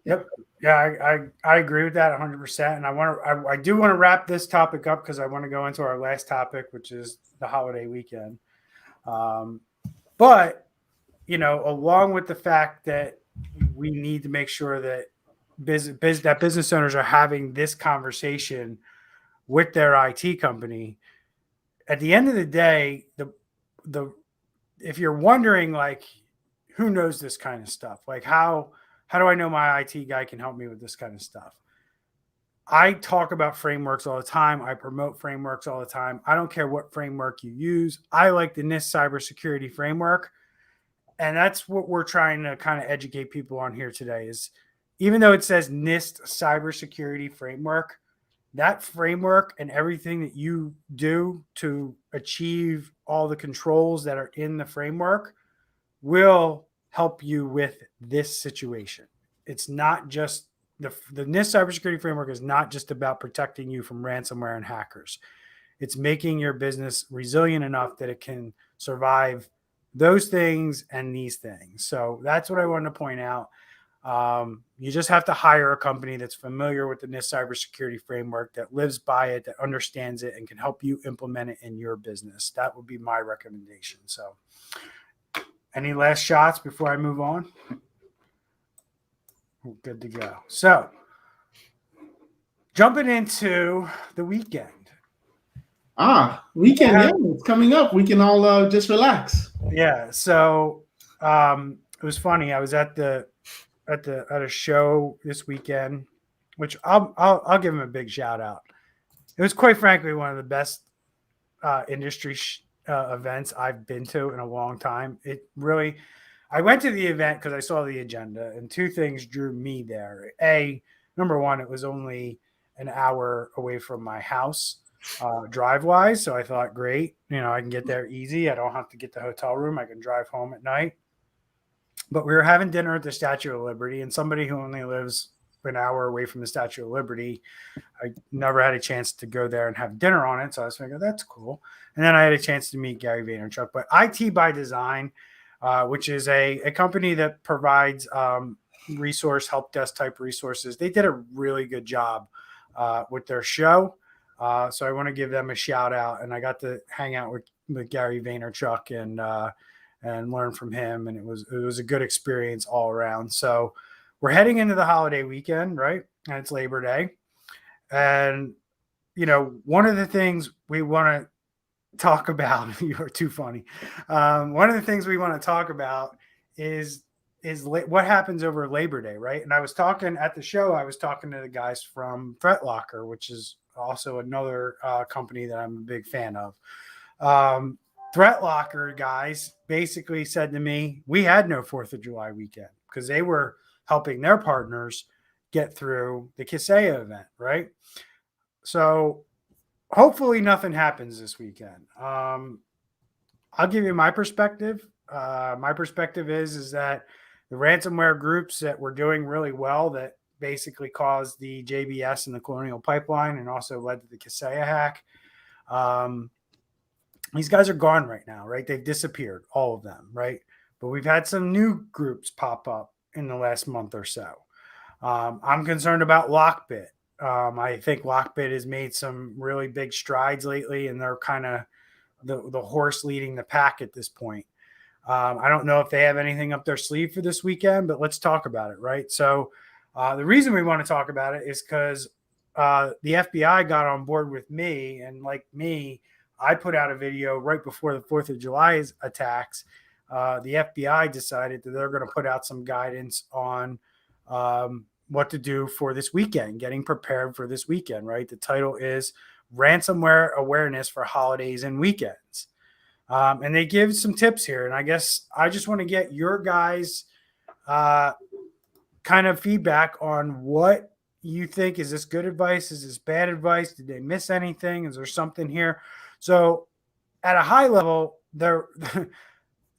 Yep. Yeah, I agree with that 100%. And I do want to wrap this topic up because I want to go into our last topic, which is the holiday weekend. But, along with the fact that we need to make sure that business owners are having this conversation with their IT company, at the end of the day, if you're wondering, like, who knows this kind of stuff? Like, how do I know my IT guy can help me with this kind of stuff? I talk about frameworks all the time. I promote frameworks all the time. I don't care what framework you use. I like the NIST cybersecurity framework. And that's what we're trying to kind of educate people on here today is even though it says NIST cybersecurity framework, that framework and everything that you do to achieve all the controls that are in the framework will help you with this situation. It's not just the NIST cybersecurity framework is not just about protecting you from ransomware and hackers. It's making your business resilient enough that it can survive those things and these things. So that's what I wanted to point out. You just have to hire a company that's familiar with the NIST cybersecurity framework, that lives by it, that understands it, and can help you implement it in your business. That would be my recommendation. So any last shots before I move on? We're good to go. So jumping into the weekend. Weekend, yeah, it's coming up. We can all just relax. Yeah. So it was funny. I was at a show this weekend, which I'll give him a big shout out. It was quite frankly one of the best industry events I've been to in a long time. I went to the event because I saw the agenda, and two things drew me there. Number one, it was only an hour away from my house. Drive-wise, so I thought, great, I can get there easy. I don't have to get the hotel room. I can drive home at night. But we were having dinner at the Statue of Liberty, and somebody who only lives an hour away from the Statue of Liberty, I never had a chance to go there and have dinner on it, so I was thinking, that's cool. And then I had a chance to meet Gary Vaynerchuk. But IT by Design, which is a company that provides help desk type resources, they did a really good job with their show. So I want to give them a shout out, and I got to hang out with Gary Vaynerchuk and learn from him. And it was a good experience all around. So we're heading into the holiday weekend, right? And it's Labor Day. And, one of the things we want to talk about, you are too funny. One of the things we want to talk about is what happens over Labor Day, right? And I was talking at the show, I was talking to the guys from ThreatLocker, which is also another company that I'm a big fan of. Threat Locker guys basically said to me, we had no 4th of July weekend because they were helping their partners get through the Kaseya event, right? So hopefully nothing happens this weekend. I'll give you my perspective. My perspective is that the ransomware groups that were doing really well, that basically caused the JBS and the Colonial Pipeline and also led to the Kaseya hack, these guys are gone right now, right? They've disappeared, all of them, right? But we've had some new groups pop up in the last month or so. I'm concerned about Lockbit. I think Lockbit has made some really big strides lately, and they're kind of the horse leading the pack at this point. I don't know if they have anything up their sleeve for this weekend, but let's talk about it, right? So the reason we want to talk about it is because the FBI got on board with me, and like me, I put out a video right before the 4th of July's attacks. The FBI decided that they're going to put out some guidance on what to do for this weekend, getting prepared for this weekend, right? The title is Ransomware Awareness for Holidays and Weekends. And they give some tips here. And I guess I just want to get your guys' kind of feedback on what you think. Is this good advice? Is this bad advice? Did they miss anything? Is there something here? So at a high level, they're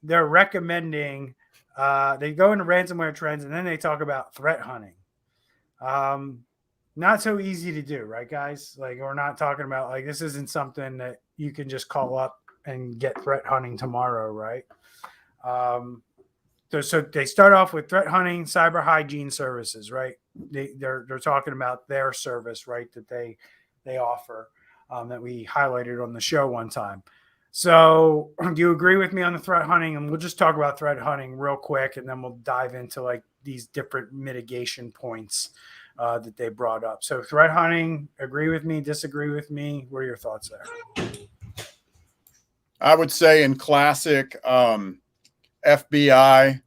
recommending, they go into ransomware trends, and then they talk about threat hunting. Not so easy to do, right, guys? Like, we're not talking about, like, this isn't something that you can just call up and get threat hunting tomorrow, right? So they start off with threat hunting, cyber hygiene services, right? They're talking about their service, right, that they offer, that we highlighted on the show one time. So do you agree with me on the threat hunting? And we'll just talk about threat hunting real quick, and then we'll dive into like these different mitigation points that they brought up. So threat hunting, agree with me, disagree with me? What are your thoughts there? I would say in classic FBI,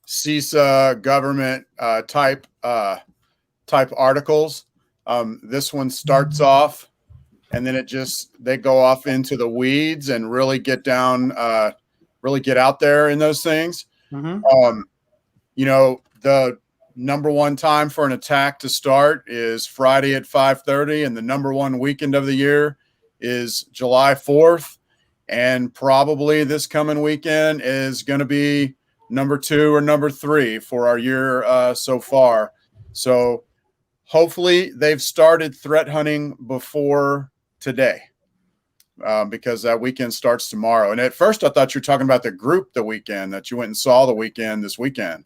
CISA, government type articles, this one starts off, and then they go off into the weeds and really get down, really get out there in those things. Mm-hmm. The number one time for an attack to start is Friday at 5:30, and the number one weekend of the year is July 4th. And probably this coming weekend is going to be number 2 or number 3 for our year so far. So hopefully they've started threat hunting before today, because that weekend starts tomorrow. And at first I thought you were talking about the group the weekend that you went and saw the weekend this weekend.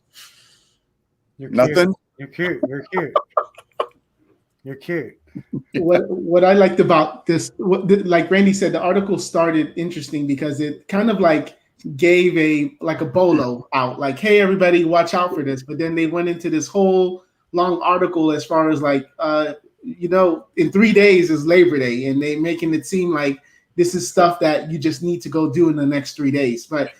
You're Nothing. Cute. You're cute. You're cute. What I liked about this, like Randy said, the article started interesting because it kind of like gave a bolo out, like, hey, everybody, watch out for this. But then they went into this whole long article as far as like, in 3 days is Labor Day, and they making it seem like this is stuff that you just need to go do in the next 3 days. But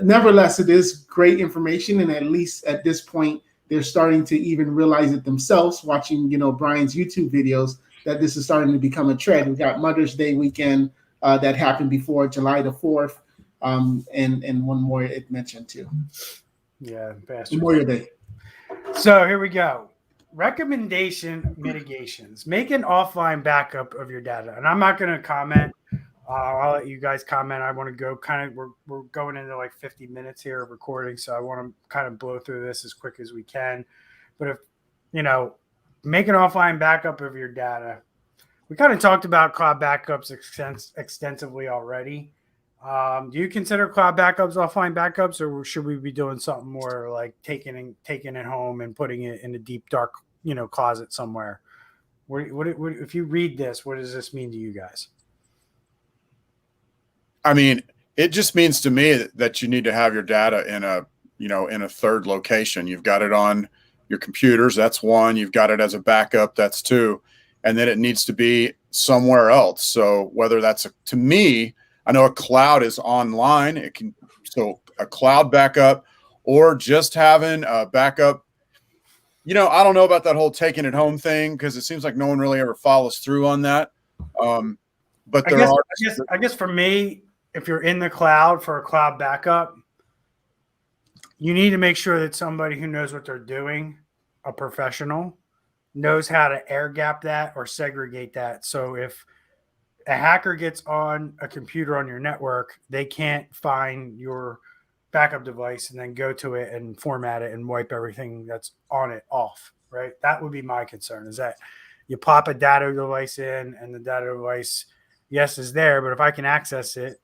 nevertheless, it is great information, and at least at this point, they're starting to even realize it themselves, watching, Bryan's YouTube videos, that this is starting to become a trend. We've got Mother's Day weekend that happened before July the 4th, and one more it mentioned too. Yeah, Memorial Day. So here we go. Recommendation mitigations. Make an offline backup of your data. And I'm not going to comment. I'll let you guys comment. I want to go we're going into like 50 minutes here of recording, so I want to kind of blow through this as quick as we can. But if, make an offline backup of your data. We kind of talked about cloud backups extensively already. Do you consider cloud backups offline backups, or should we be doing something more like taking it home and putting it in a deep, dark, closet somewhere? What, if you read this, what does this mean to you guys? I mean, it just means to me that you need to have your data in a third location. You've got it on your computers. That's one. You've got it as a backup. That's 2. And then it needs to be somewhere else. So whether that's to me, I know a cloud is online. So a cloud backup, or just having a backup. I don't know about that whole taking it home thing, because it seems like no one really ever follows through on that. But I guess for me, if you're in the cloud for a cloud backup, you need to make sure that somebody who knows what they're doing, a professional, knows how to air gap that or segregate that. So if a hacker gets on a computer on your network, they can't find your backup device and then go to it and format it and wipe everything that's on it off, right? That would be my concern, is that you pop a data device in and the data device, yes, is there, but if I can access it,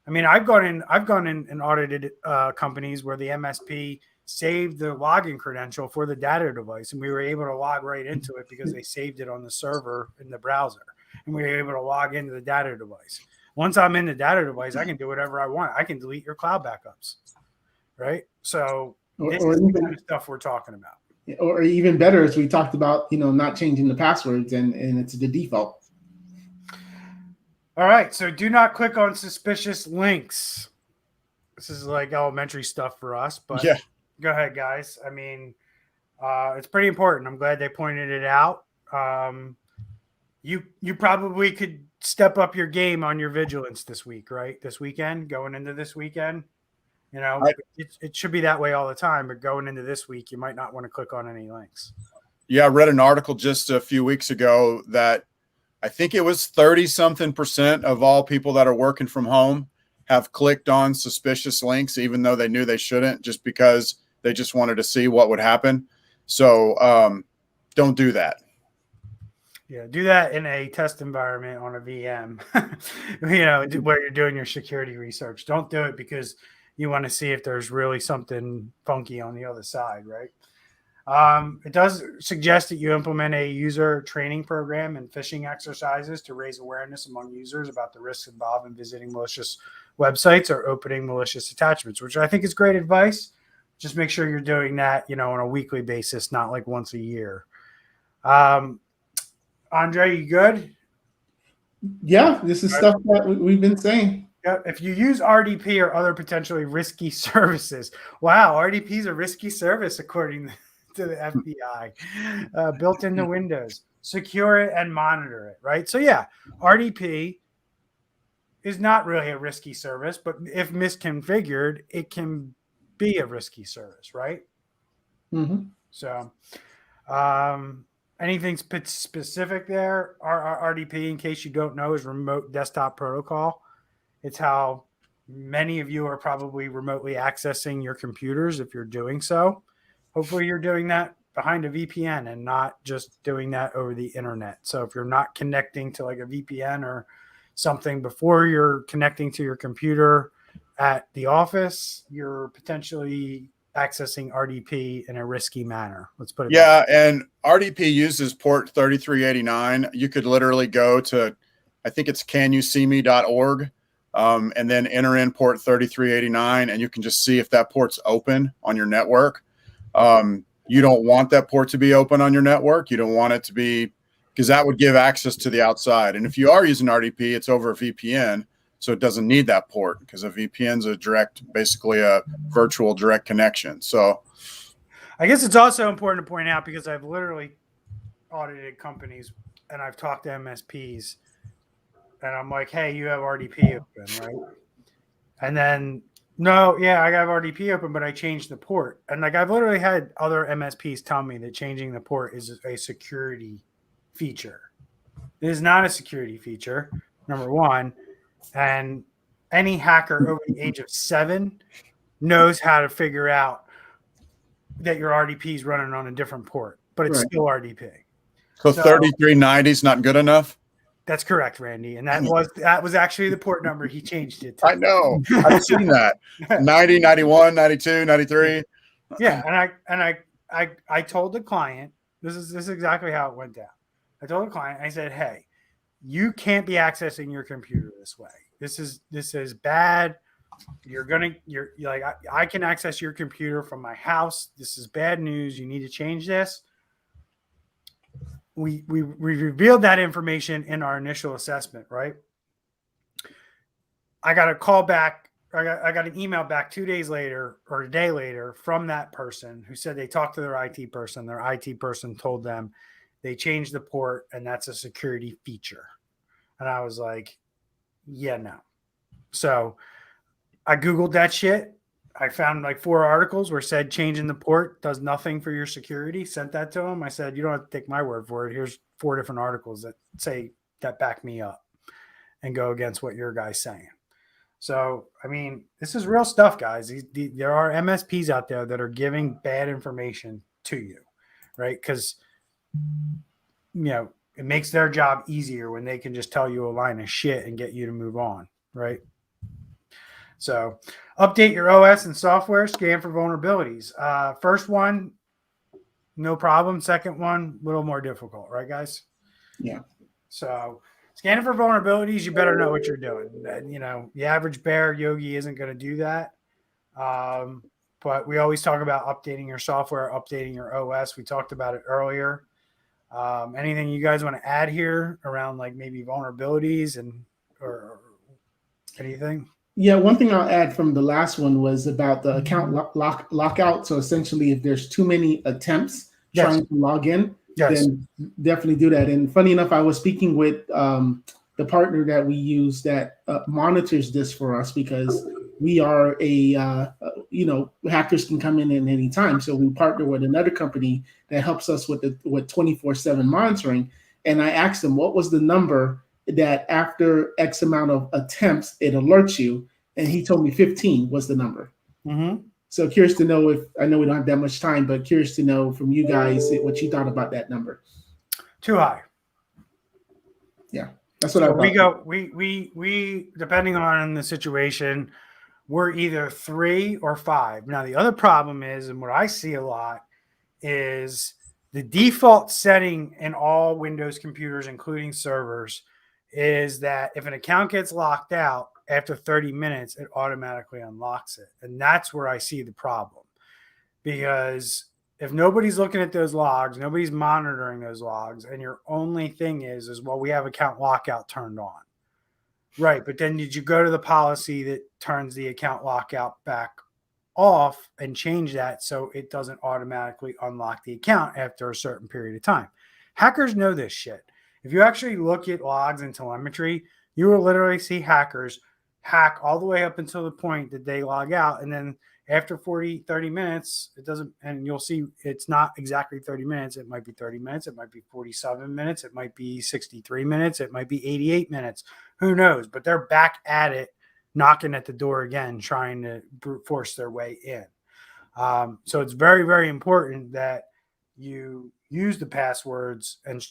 I mean, I've gone in and audited companies where the MSP saved the login credential for the data device, and we were able to log right into it because they saved it on the server in the browser, and we were able to log into the data device. Once I'm in the data device, I can do whatever I want. I can delete your cloud backups, right? So this is the kind of stuff we're talking about. Or even better, as we talked about, not changing the passwords and it's the default. All right, so do not click on suspicious links. This is like elementary stuff for us, but Yeah. Go ahead, guys. I mean, it's pretty important. I'm glad they pointed it out. You probably could step up your game on your vigilance this week, right? This weekend, going into this weekend. It should be that way all the time, but going into this week, you might not want to click on any links. Yeah, I read an article just a few weeks ago that I think it was 30-something% of all people that are working from home have clicked on suspicious links, even though they knew they shouldn't, just because they just wanted to see what would happen. So don't do that. Yeah, do that in a test environment on a VM, where you're doing your security research. Don't do it because you want to see if there's really something funky on the other side, right? It does suggest that you implement a user training program and phishing exercises to raise awareness among users about the risks involved in visiting malicious websites or opening malicious attachments, which I think is great advice. Just make sure you're doing that, on a weekly basis, not like once a year. Andre, you good? Yeah, this is stuff that we've been saying. Yeah, if you use RDP or other potentially risky services, wow, RDP is a risky service according to the FBI, built into Windows. Secure it and monitor it, right? So yeah, RDP is not really a risky service, but if misconfigured, it can be a risky service, right? Mm-hmm. So, anything specific there? Our RDP, in case you don't know, is remote desktop protocol. It's how many of you are probably remotely accessing your computers if you're doing so. Hopefully you're doing that behind a VPN and not just doing that over the internet. So if you're not connecting to like a VPN or something before you're connecting to your computer at the office, you're potentially accessing RDP in a risky manner. Let's put it that way. And RDP uses port 3389. You could literally go to, I think it's canyousseeme.org, and then enter in port 3389, and you can just see if that port's open on your network. You don't want that port to be open on your network. You don't want it to be, because that would give access to the outside. And if you are using RDP, it's over a VPN, so it doesn't need that port, because a VPN is basically a virtual direct connection. So I guess it's also important to point out, because I've literally audited companies and I've talked to MSPs and I'm like, hey, you have RDP open, right? And then, no, yeah, I got RDP open, but I changed the port. And like, I've literally had other MSPs tell me that changing the port is a security feature. It is not a security feature, number one. And any hacker over the age of 7 knows how to figure out that your RDP is running on a different port, but it's still RDP. So 3390 is not good enough? That's correct, Randy. And that was actually the port number he changed it to. I know. I've seen that. 90, 91, 92, 93. Yeah. And I told the client, this is exactly how it went down. I told the client, I said, hey, you can't be accessing your computer this way. This is bad. You're like, I can access your computer from my house. This is bad news. You need to change this. We revealed that information in our initial assessment, right? I got a call back. I got an email back 2 days later or a day later from that person who said they talked to their IT person. Their IT person told them they changed the port and that's a security feature. And I was like, yeah, no. So I Googled that shit. I found like 4 articles where it said changing the port does nothing for your security. Sent that to him. I said, you don't have to take my word for it. Here's 4 different articles that say that back me up and go against what your guy's saying. So, I mean, this is real stuff, guys. There are MSPs out there that are giving bad information to you, right? Because, it makes their job easier when they can just tell you a line of shit and get you to move on, right? So update your OS and software, scan for vulnerabilities. First one, no problem. Second one, a little more difficult, right, guys? Yeah. So scanning for vulnerabilities, you better know what you're doing. The average bear yogi isn't going to do that. But we always talk about updating your software, updating your OS. We talked about it earlier. Anything you guys want to add here around like maybe vulnerabilities or anything? Yeah, one thing I'll add from the last one was about the account lockout. So essentially, if there's too many attempts trying to log in, then definitely do that. And funny enough, I was speaking with the partner that we use that monitors this for us, because we are hackers can come in at any time. So we partner with another company that helps us with 24/7 monitoring. And I asked them, what was the number that after X amount of attempts, it alerts you? And he told me 15 was the number. Mm-hmm. So curious to know I know we don't have that much time, but curious to know from you guys what you thought about that number. Too high. Yeah, that's what I thought. We depending on the situation, we're either 3 or 5. Now, the other problem is, and what I see a lot, is the default setting in all Windows computers, including servers, is that if an account gets locked out after 30 minutes, it automatically unlocks it. And that's where I see the problem. Because if nobody's looking at those logs, nobody's monitoring those logs, and your only thing is, well, we have account lockout turned on. Right. But then did you go to the policy that turns the account lockout back off and change that so it doesn't automatically unlock the account after a certain period of time? Hackers know this shit. If you actually look at logs and telemetry, you will literally see hackers hack all the way up until the point that they log out. And then after 30 minutes, it doesn't, and you'll see it's not exactly 30 minutes. It might be 30 minutes. It might be 47 minutes. It might be 63 minutes. It might be 88 minutes. Who knows? But they're back at it, knocking at the door again, trying to brute force their way in. So it's very, very important that you use the passwords and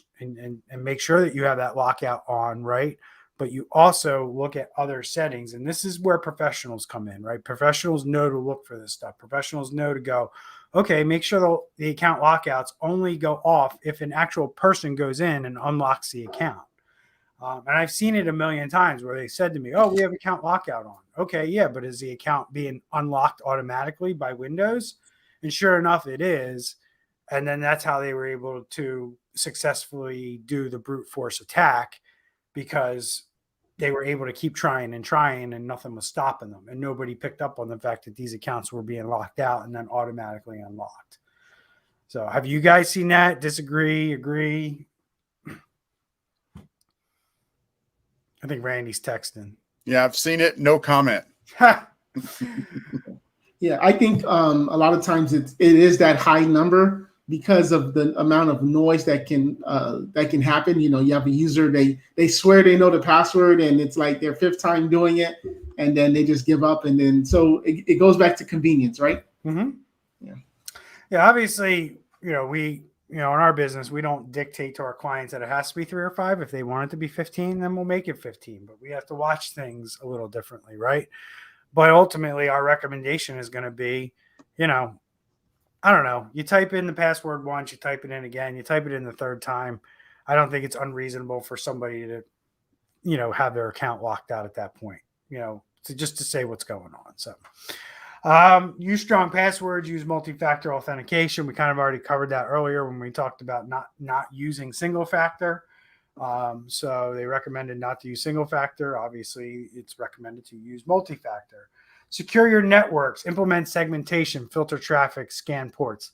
make sure that you have that lockout on, right? But you also look at other settings. And this is where professionals come in, right? Professionals know to look for this stuff. Professionals know to go, okay, make sure the account lockouts only go off if an actual person goes in and unlocks the account. And I've seen it a million times where they said to me, oh, we have account lockout on. Okay, yeah, but is the account being unlocked automatically by Windows? And sure enough, it is. And then that's how they were able to successfully do the brute force attack, because they were able to keep trying and nothing was stopping them. And nobody picked up on the fact that these accounts were being locked out and then automatically unlocked. So have you guys seen that? Disagree? Agree? I think Randy's texting. Yeah, I've seen it. No comment. Yeah, I think a lot of times it is that high number because of the amount of noise that can happen. You have a user, they swear they know the password, and it's like their 5th time doing it, and then they just give up, and then so it goes back to convenience, right? Mm-hmm. Yeah. Obviously, we in our business, we don't dictate to our clients that it has to be 3 or 5. If they want it to be 15, then we'll make it 15. But we have to watch things a little differently, right? But ultimately, our recommendation is going to be, I don't know. You type in the password once, you type it in again, you type it in the 3rd time. I don't think it's unreasonable for somebody to, have their account locked out at that point, just to say what's going on. So use strong passwords, use multi-factor authentication. We kind of already covered that earlier when we talked about not using single factor. So they recommended not to use single factor. Obviously, it's recommended to use multi-factor. Secure your networks, implement segmentation, filter traffic, scan ports.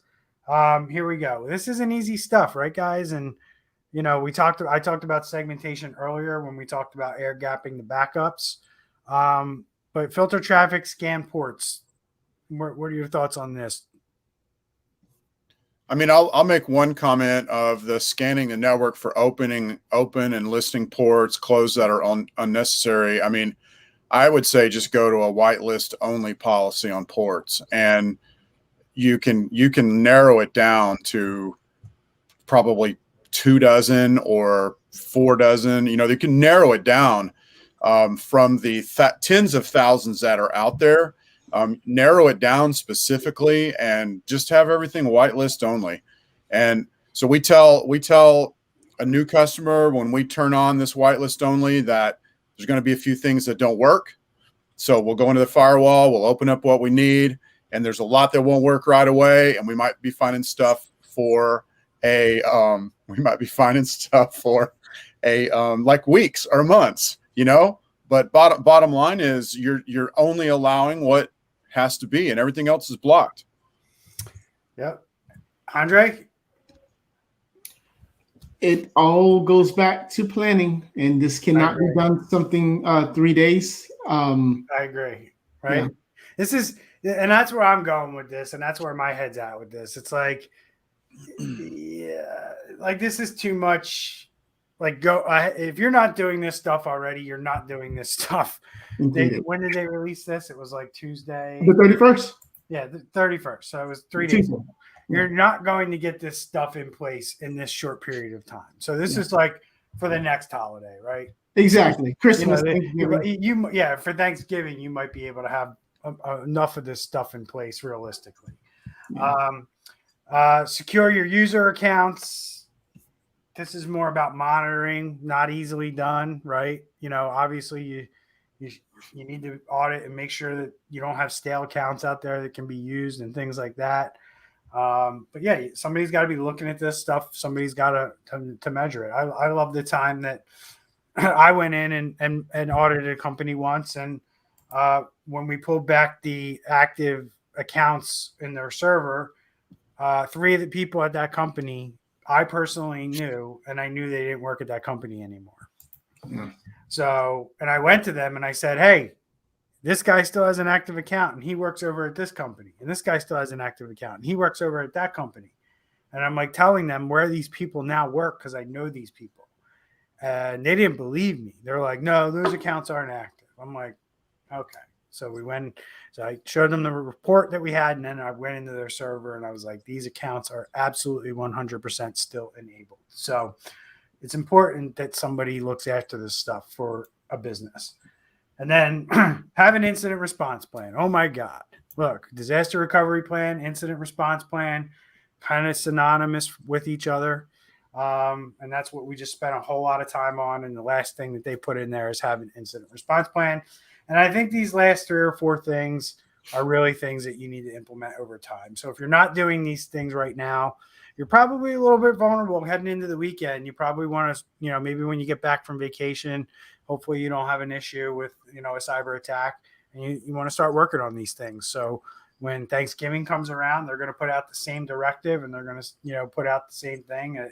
Here we go. This isn't easy stuff, right, guys? And I talked about segmentation earlier when we talked about air gapping the backups. But filter traffic, scan ports. What are your thoughts on this? I mean, I'll make one comment of the scanning the network for open and listing ports, close that are unnecessary. I mean, I would say just go to a whitelist only policy on ports, and you can narrow it down to probably 24 or 4 dozen. You know, you can narrow it down from the tens of thousands that are out there. Narrow it down specifically and just have everything whitelist only. And so we tell a new customer when we turn on this whitelist only that there's going to be a few things that don't work. So we'll go into the firewall, we'll open up what we need, and there's a lot that won't work right away. And we might be finding stuff for like weeks or months, you know. But bottom line is you're only allowing what has to be, and everything else is blocked. Yep. Andre? It all goes back to planning, and this cannot be done something 3 days. I agree. Right. Yeah. This is, and that's where I'm going with this, and that's where my head's at with this. It's like, yeah, like this is too much. Like if you're not doing this stuff already, you're not doing this stuff. When did they release this? It was like Tuesday. The 31st? Yeah, the 31st. So it was 3 days ago. You're not going to get this stuff in place in this short period of time. So this is like for the next holiday, right? Exactly. Christmas. For Thanksgiving, you might be able to have enough of this stuff in place realistically. Yeah. Secure your user accounts. This is more about monitoring, not easily done, right? You know, obviously you need to audit and make sure that you don't have stale accounts out there that can be used and things like that. But yeah, somebody's got to be looking at this stuff. Somebody's got to measure it. I love the time that I went in and audited a company once. And when we pulled back the active accounts in their server, 3 of the people at that company I personally knew, and I knew they didn't work at that company anymore. Mm. So, and I went to them and I said, hey, this guy still has an active account and he works over at this company. And this guy still has an active account and he works over at that company. And I'm like telling them where these people now work because I know these people. And they didn't believe me. They're like, no, those accounts aren't active. I'm like, okay. So I showed them the report that we had, and then I went into their server and I was like, these accounts are absolutely 100% still enabled. So it's important that somebody looks after this stuff for a business. And then have an incident response plan. Oh my God. Look, disaster recovery plan, incident response plan, kind of synonymous with each other. And that's what we just spent a whole lot of time on. And the last thing that they put in there is have an incident response plan. And I think these last 3 or 4 things are really things that you need to implement over time. So if you're not doing these things right now, you're probably a little bit vulnerable heading into the weekend. You probably want to, maybe when you get back from vacation, hopefully you don't have an issue with, a cyber attack, and you want to start working on these things. So when Thanksgiving comes around, they're going to put out the same directive, and they're going to, put out the same thing.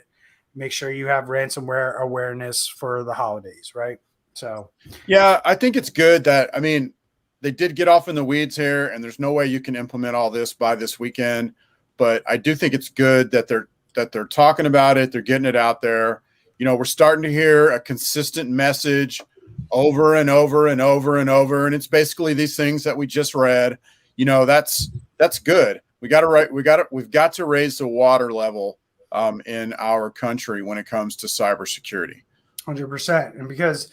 Make sure you have ransomware awareness for the holidays, right? So, yeah, I think it's good that, I mean, they did get off in the weeds here, and there's no way you can implement all this by this weekend. But I do think it's good that they're talking about it. They're getting it out there. We're starting to hear a consistent message over and over and over and over. And it's basically these things that we just read. That's good. We've got to raise the water level in our country when it comes to cybersecurity. 100%. And because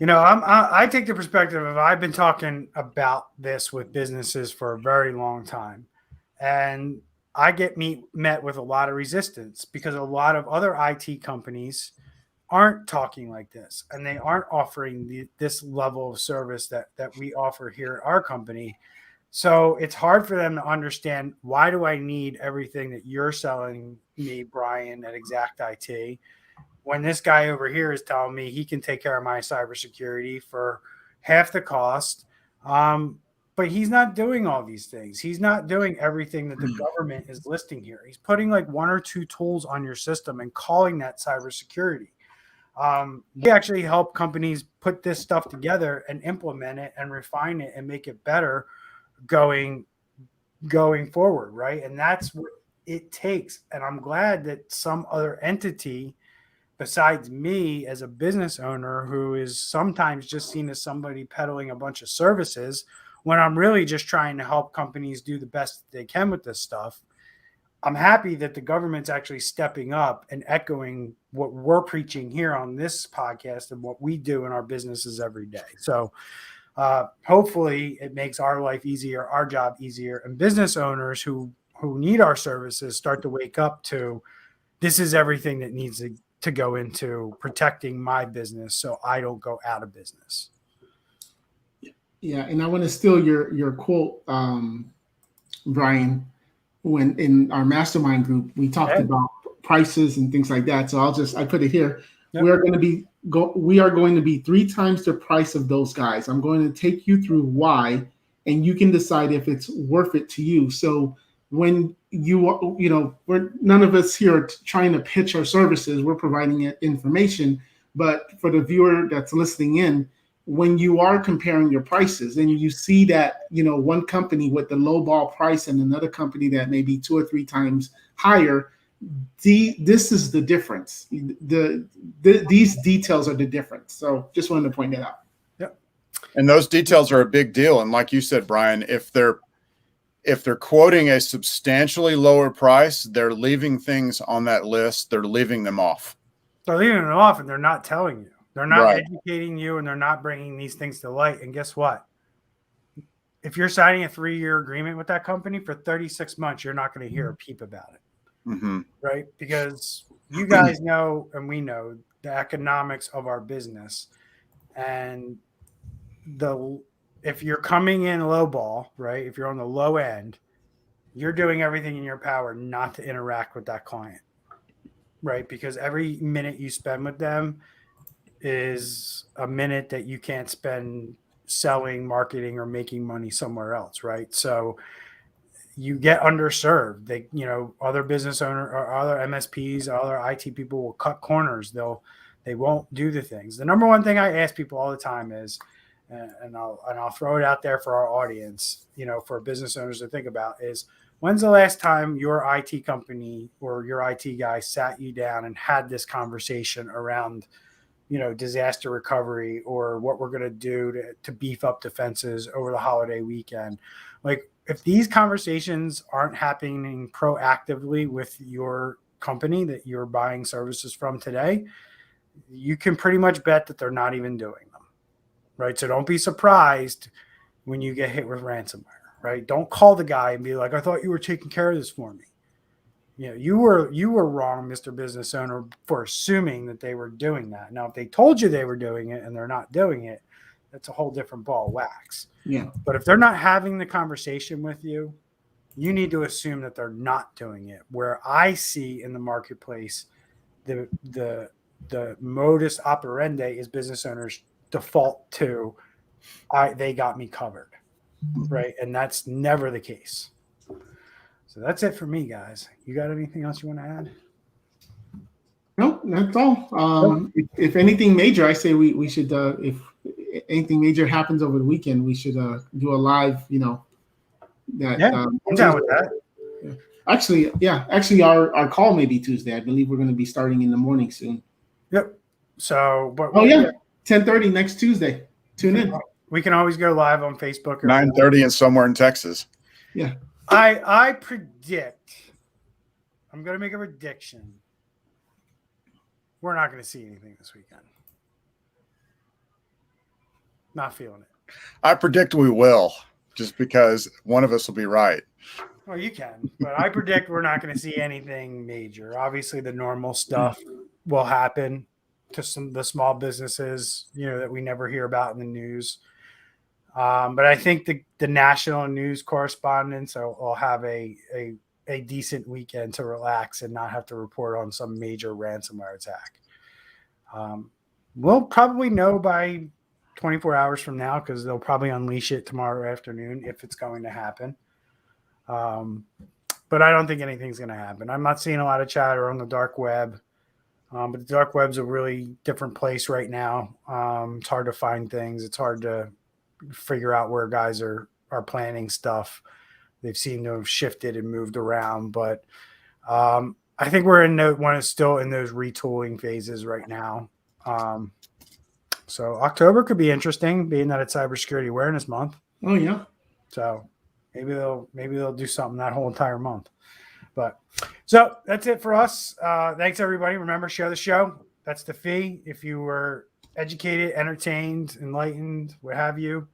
I take the perspective of I've been talking about this with businesses for a very long time, and I get met with a lot of resistance because a lot of other IT companies aren't talking like this, and they aren't offering this level of service that we offer here at our company. So it's hard for them to understand, why do I need everything that you're selling me, Bryan, at Exact IT, when this guy over here is telling me he can take care of my cybersecurity for half the cost. But he's not doing all these things. He's not doing everything that the government is listing here. He's putting like 1 or 2 tools on your system and calling that cybersecurity. We actually help companies put this stuff together and implement it and refine it and make it better going forward, right? And that's what it takes. And I'm glad that some other entity besides me as a business owner, who is sometimes just seen as somebody peddling a bunch of services, when I'm really just trying to help companies do the best they can with this stuff. I'm happy that the government's actually stepping up and echoing what we're preaching here on this podcast and what we do in our businesses every day. So hopefully it makes our life easier, our job easier, and business owners who need our services start to wake up to, this is everything that needs to go into protecting my business so I don't go out of business. Yeah, and I want to steal your quote, Bryan. When in our mastermind group, we talked about prices and things like that. So I put it here. Yep. We are going to be 3 times the price of those guys. I'm going to take you through why, and you can decide if it's worth it to you. So when we're none of us here are trying to pitch our services. We're providing information, but for the viewer that's listening in, when you are comparing your prices and you see that, one company with the low ball price and another company that may be 2 or 3 times higher, this is the difference. These details are the difference. So just wanted to point that out. Yep. And those details are a big deal. And like you said, Bryan, if they're quoting a substantially lower price, they're leaving things on that list. They're leaving them off. They're leaving them off, and they're not telling you. They're not educating you, and they're not bringing these things to light. And guess what? If you're signing a 3-year agreement with that company for 36 months, you're not going to hear a peep about it. Mm-hmm. Right? Because you guys know, and we know, the economics of our business. And if you're coming in low ball, right? If you're on the low end, you're doing everything in your power not to interact with that client. Right? Because every minute you spend with them is a minute that you can't spend selling, marketing, or making money somewhere else, right? So you get underserved. Other business owners or other MSPs, other IT people will cut corners. They won't do the things. The number one thing I ask people all the time is, and I'll throw it out there for our audience, for business owners to think about, is when's the last time your IT company or your IT guy sat you down and had this conversation around disaster recovery or what we're going to do to beef up defenses over the holiday weekend? Like, if these conversations aren't happening proactively with your company that you're buying services from today, you can pretty much bet that they're not even doing them, right? So don't be surprised when you get hit with ransomware, right? Don't call the guy and be like, I thought you were taking care of this for me. You were wrong, Mr. Business Owner, for assuming that they were doing that. Now, if they told you they were doing it and they're not doing it, that's a whole different ball of wax. Yeah. But if they're not having the conversation with you, you need to assume that they're not doing it. Where I see in the marketplace, the modus operandi is business owners default to, they got me covered, right? And that's never the case. So that's it for me, guys. You got anything else you want to add? No, that's all. If anything major, I say we should, if anything major happens over the weekend, we should do a live, I'm down with that. Yeah. Actually, our call may be Tuesday. I believe we're going to be starting in the morning soon. Yep. So, 10:30 next Tuesday. Tune in. We can always go live on Facebook. 9:30 and somewhere in Texas. Yeah. I predict, I'm going to make a prediction. We're not going to see anything this weekend. Not feeling it. I predict we will, just because one of us will be right. Well, you can, but I predict we're not going to see anything major. Obviously, the normal stuff will happen to some of the small businesses, that we never hear about in the news. But I think the national news correspondents will have a decent weekend to relax and not have to report on some major ransomware attack. We'll probably know by 24 hours from now, because they'll probably unleash it tomorrow afternoon if it's going to happen. But I don't think anything's going to happen. I'm not seeing a lot of chatter on the dark web. But the dark web's a really different place right now. It's hard to find things. It's hard to figure out where guys are planning stuff. They've seemed to have shifted and moved around, but I think we're still in those retooling phases right now. So October could be interesting, being that it's Cybersecurity Awareness Month. Oh yeah. So maybe they'll do something that whole entire month. But so that's it for us. Thanks everybody. Remember, share the show. That's the fee. If you were educated, entertained, enlightened, what have you.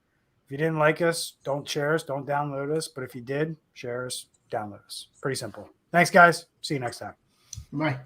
If you didn't like us, don't share us, don't download us. But if you did, share us, download us. Pretty simple. Thanks, guys. See you next time. Bye.